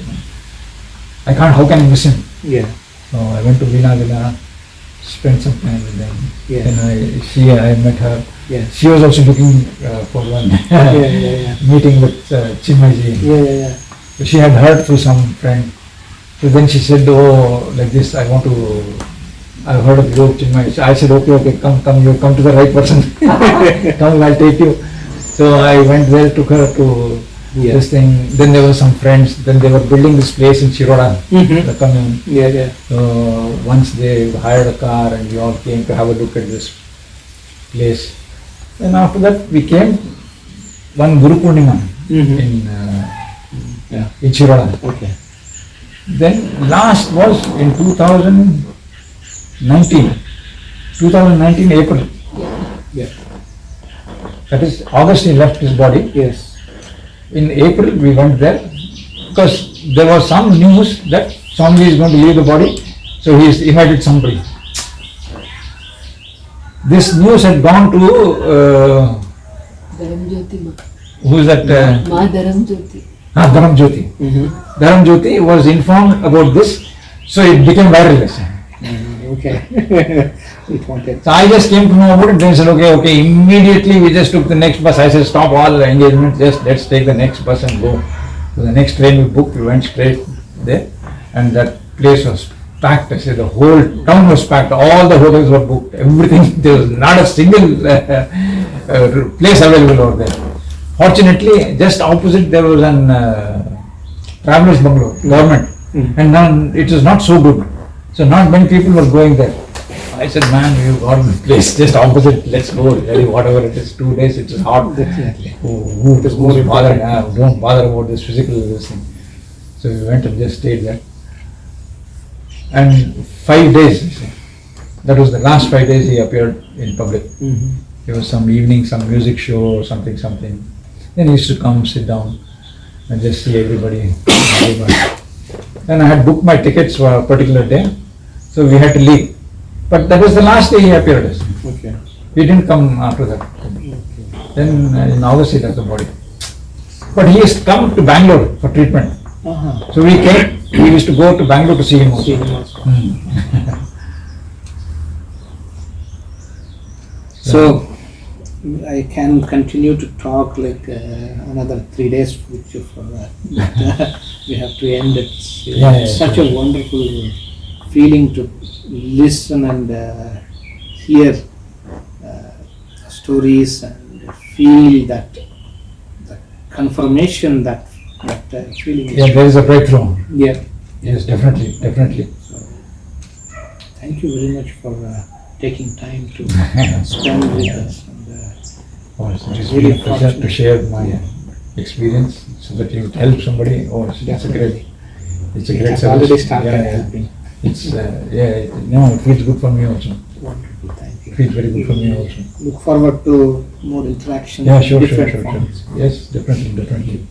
[SPEAKER 3] How can I miss him?"
[SPEAKER 2] Yeah.
[SPEAKER 3] So I went to Veena Villa, spent some time with them.
[SPEAKER 2] Yeah.
[SPEAKER 3] Then I met her.
[SPEAKER 2] Yeah.
[SPEAKER 3] She was also looking for one
[SPEAKER 2] Yeah.
[SPEAKER 3] meeting with Chinmayji.
[SPEAKER 2] Yeah.
[SPEAKER 3] She had heard through some friend. So then she said, "Oh, like this, I've heard of you, Chinmay." So I said, okay, come, you come to the right person. Come, I'll take you. So I went there, took her to this thing. Then there were some friends. Then they were building this place in Shiroda, the commune.
[SPEAKER 2] Yeah.
[SPEAKER 3] So once they hired a car and we all came to have a look at this place. And after that we came one Guru Purnima in Shiroda.
[SPEAKER 2] Okay.
[SPEAKER 3] Then last was in 2019 April.
[SPEAKER 2] Yeah.
[SPEAKER 3] That is August he left his body.
[SPEAKER 2] Yes.
[SPEAKER 3] In April we went there because there was some news that somebody is going to leave the body, so he invited somebody. This news had gone to
[SPEAKER 4] Dharamjyoti Ma.
[SPEAKER 3] who is that?
[SPEAKER 4] Ma Dharamjyoti.
[SPEAKER 3] Dharamjyoti. Dharamjyoti was informed about this, so it became viral.
[SPEAKER 2] Okay. It wanted.
[SPEAKER 3] So I just came to know about it, then said, okay, immediately we just took the next bus. I said, stop all the engagements, just let's take the next bus and go. So the next train we booked, we went straight there, and that place was packed. I said, the whole town was packed, all the hotels were booked, everything, there was not a single place available over there. Fortunately, just opposite there was an travelers bungalow, government, and now it is not so good. So not many people were going there. I said, man, you got the place just opposite, let's go, really, whatever it is, 2 days, it is hot.
[SPEAKER 2] Definitely.
[SPEAKER 3] Who's bother, don't bother about this physical this thing. So we went and just stayed there. And 5 days, you see, that was the last 5 days he appeared in public. There was some evening, some music show or something. Then he used to come, sit down and just see everybody. Then I had booked my tickets for a particular day, so we had to leave. But that was the last day he appeared.
[SPEAKER 2] Okay.
[SPEAKER 3] He didn't come after that. Then in August he left the body. But he has come to Bangalore for treatment. So we came, we used to go to Bangalore to see him also.
[SPEAKER 2] So I can continue to talk like another 3 days with you for that. We have to end it. It's such a wonderful feeling to listen and hear stories and feel that confirmation that feeling.
[SPEAKER 3] Yeah, there is a breakthrough.
[SPEAKER 2] Yeah.
[SPEAKER 3] Yes, definitely.
[SPEAKER 2] Thank you very much for taking time to spend with us. And,
[SPEAKER 3] It is
[SPEAKER 2] really
[SPEAKER 3] really a pleasure to
[SPEAKER 2] fortunate.
[SPEAKER 3] share my experience so that you help somebody. It's a great
[SPEAKER 2] It
[SPEAKER 3] service.
[SPEAKER 2] has already started
[SPEAKER 3] Yeah.
[SPEAKER 2] helping.
[SPEAKER 3] It's it feels good for me also.
[SPEAKER 2] Wonderful, thank you.
[SPEAKER 3] Feels very good for me also.
[SPEAKER 2] Look forward to more interaction.
[SPEAKER 3] Yeah, sure.
[SPEAKER 2] different forms.
[SPEAKER 3] Yes, definitely.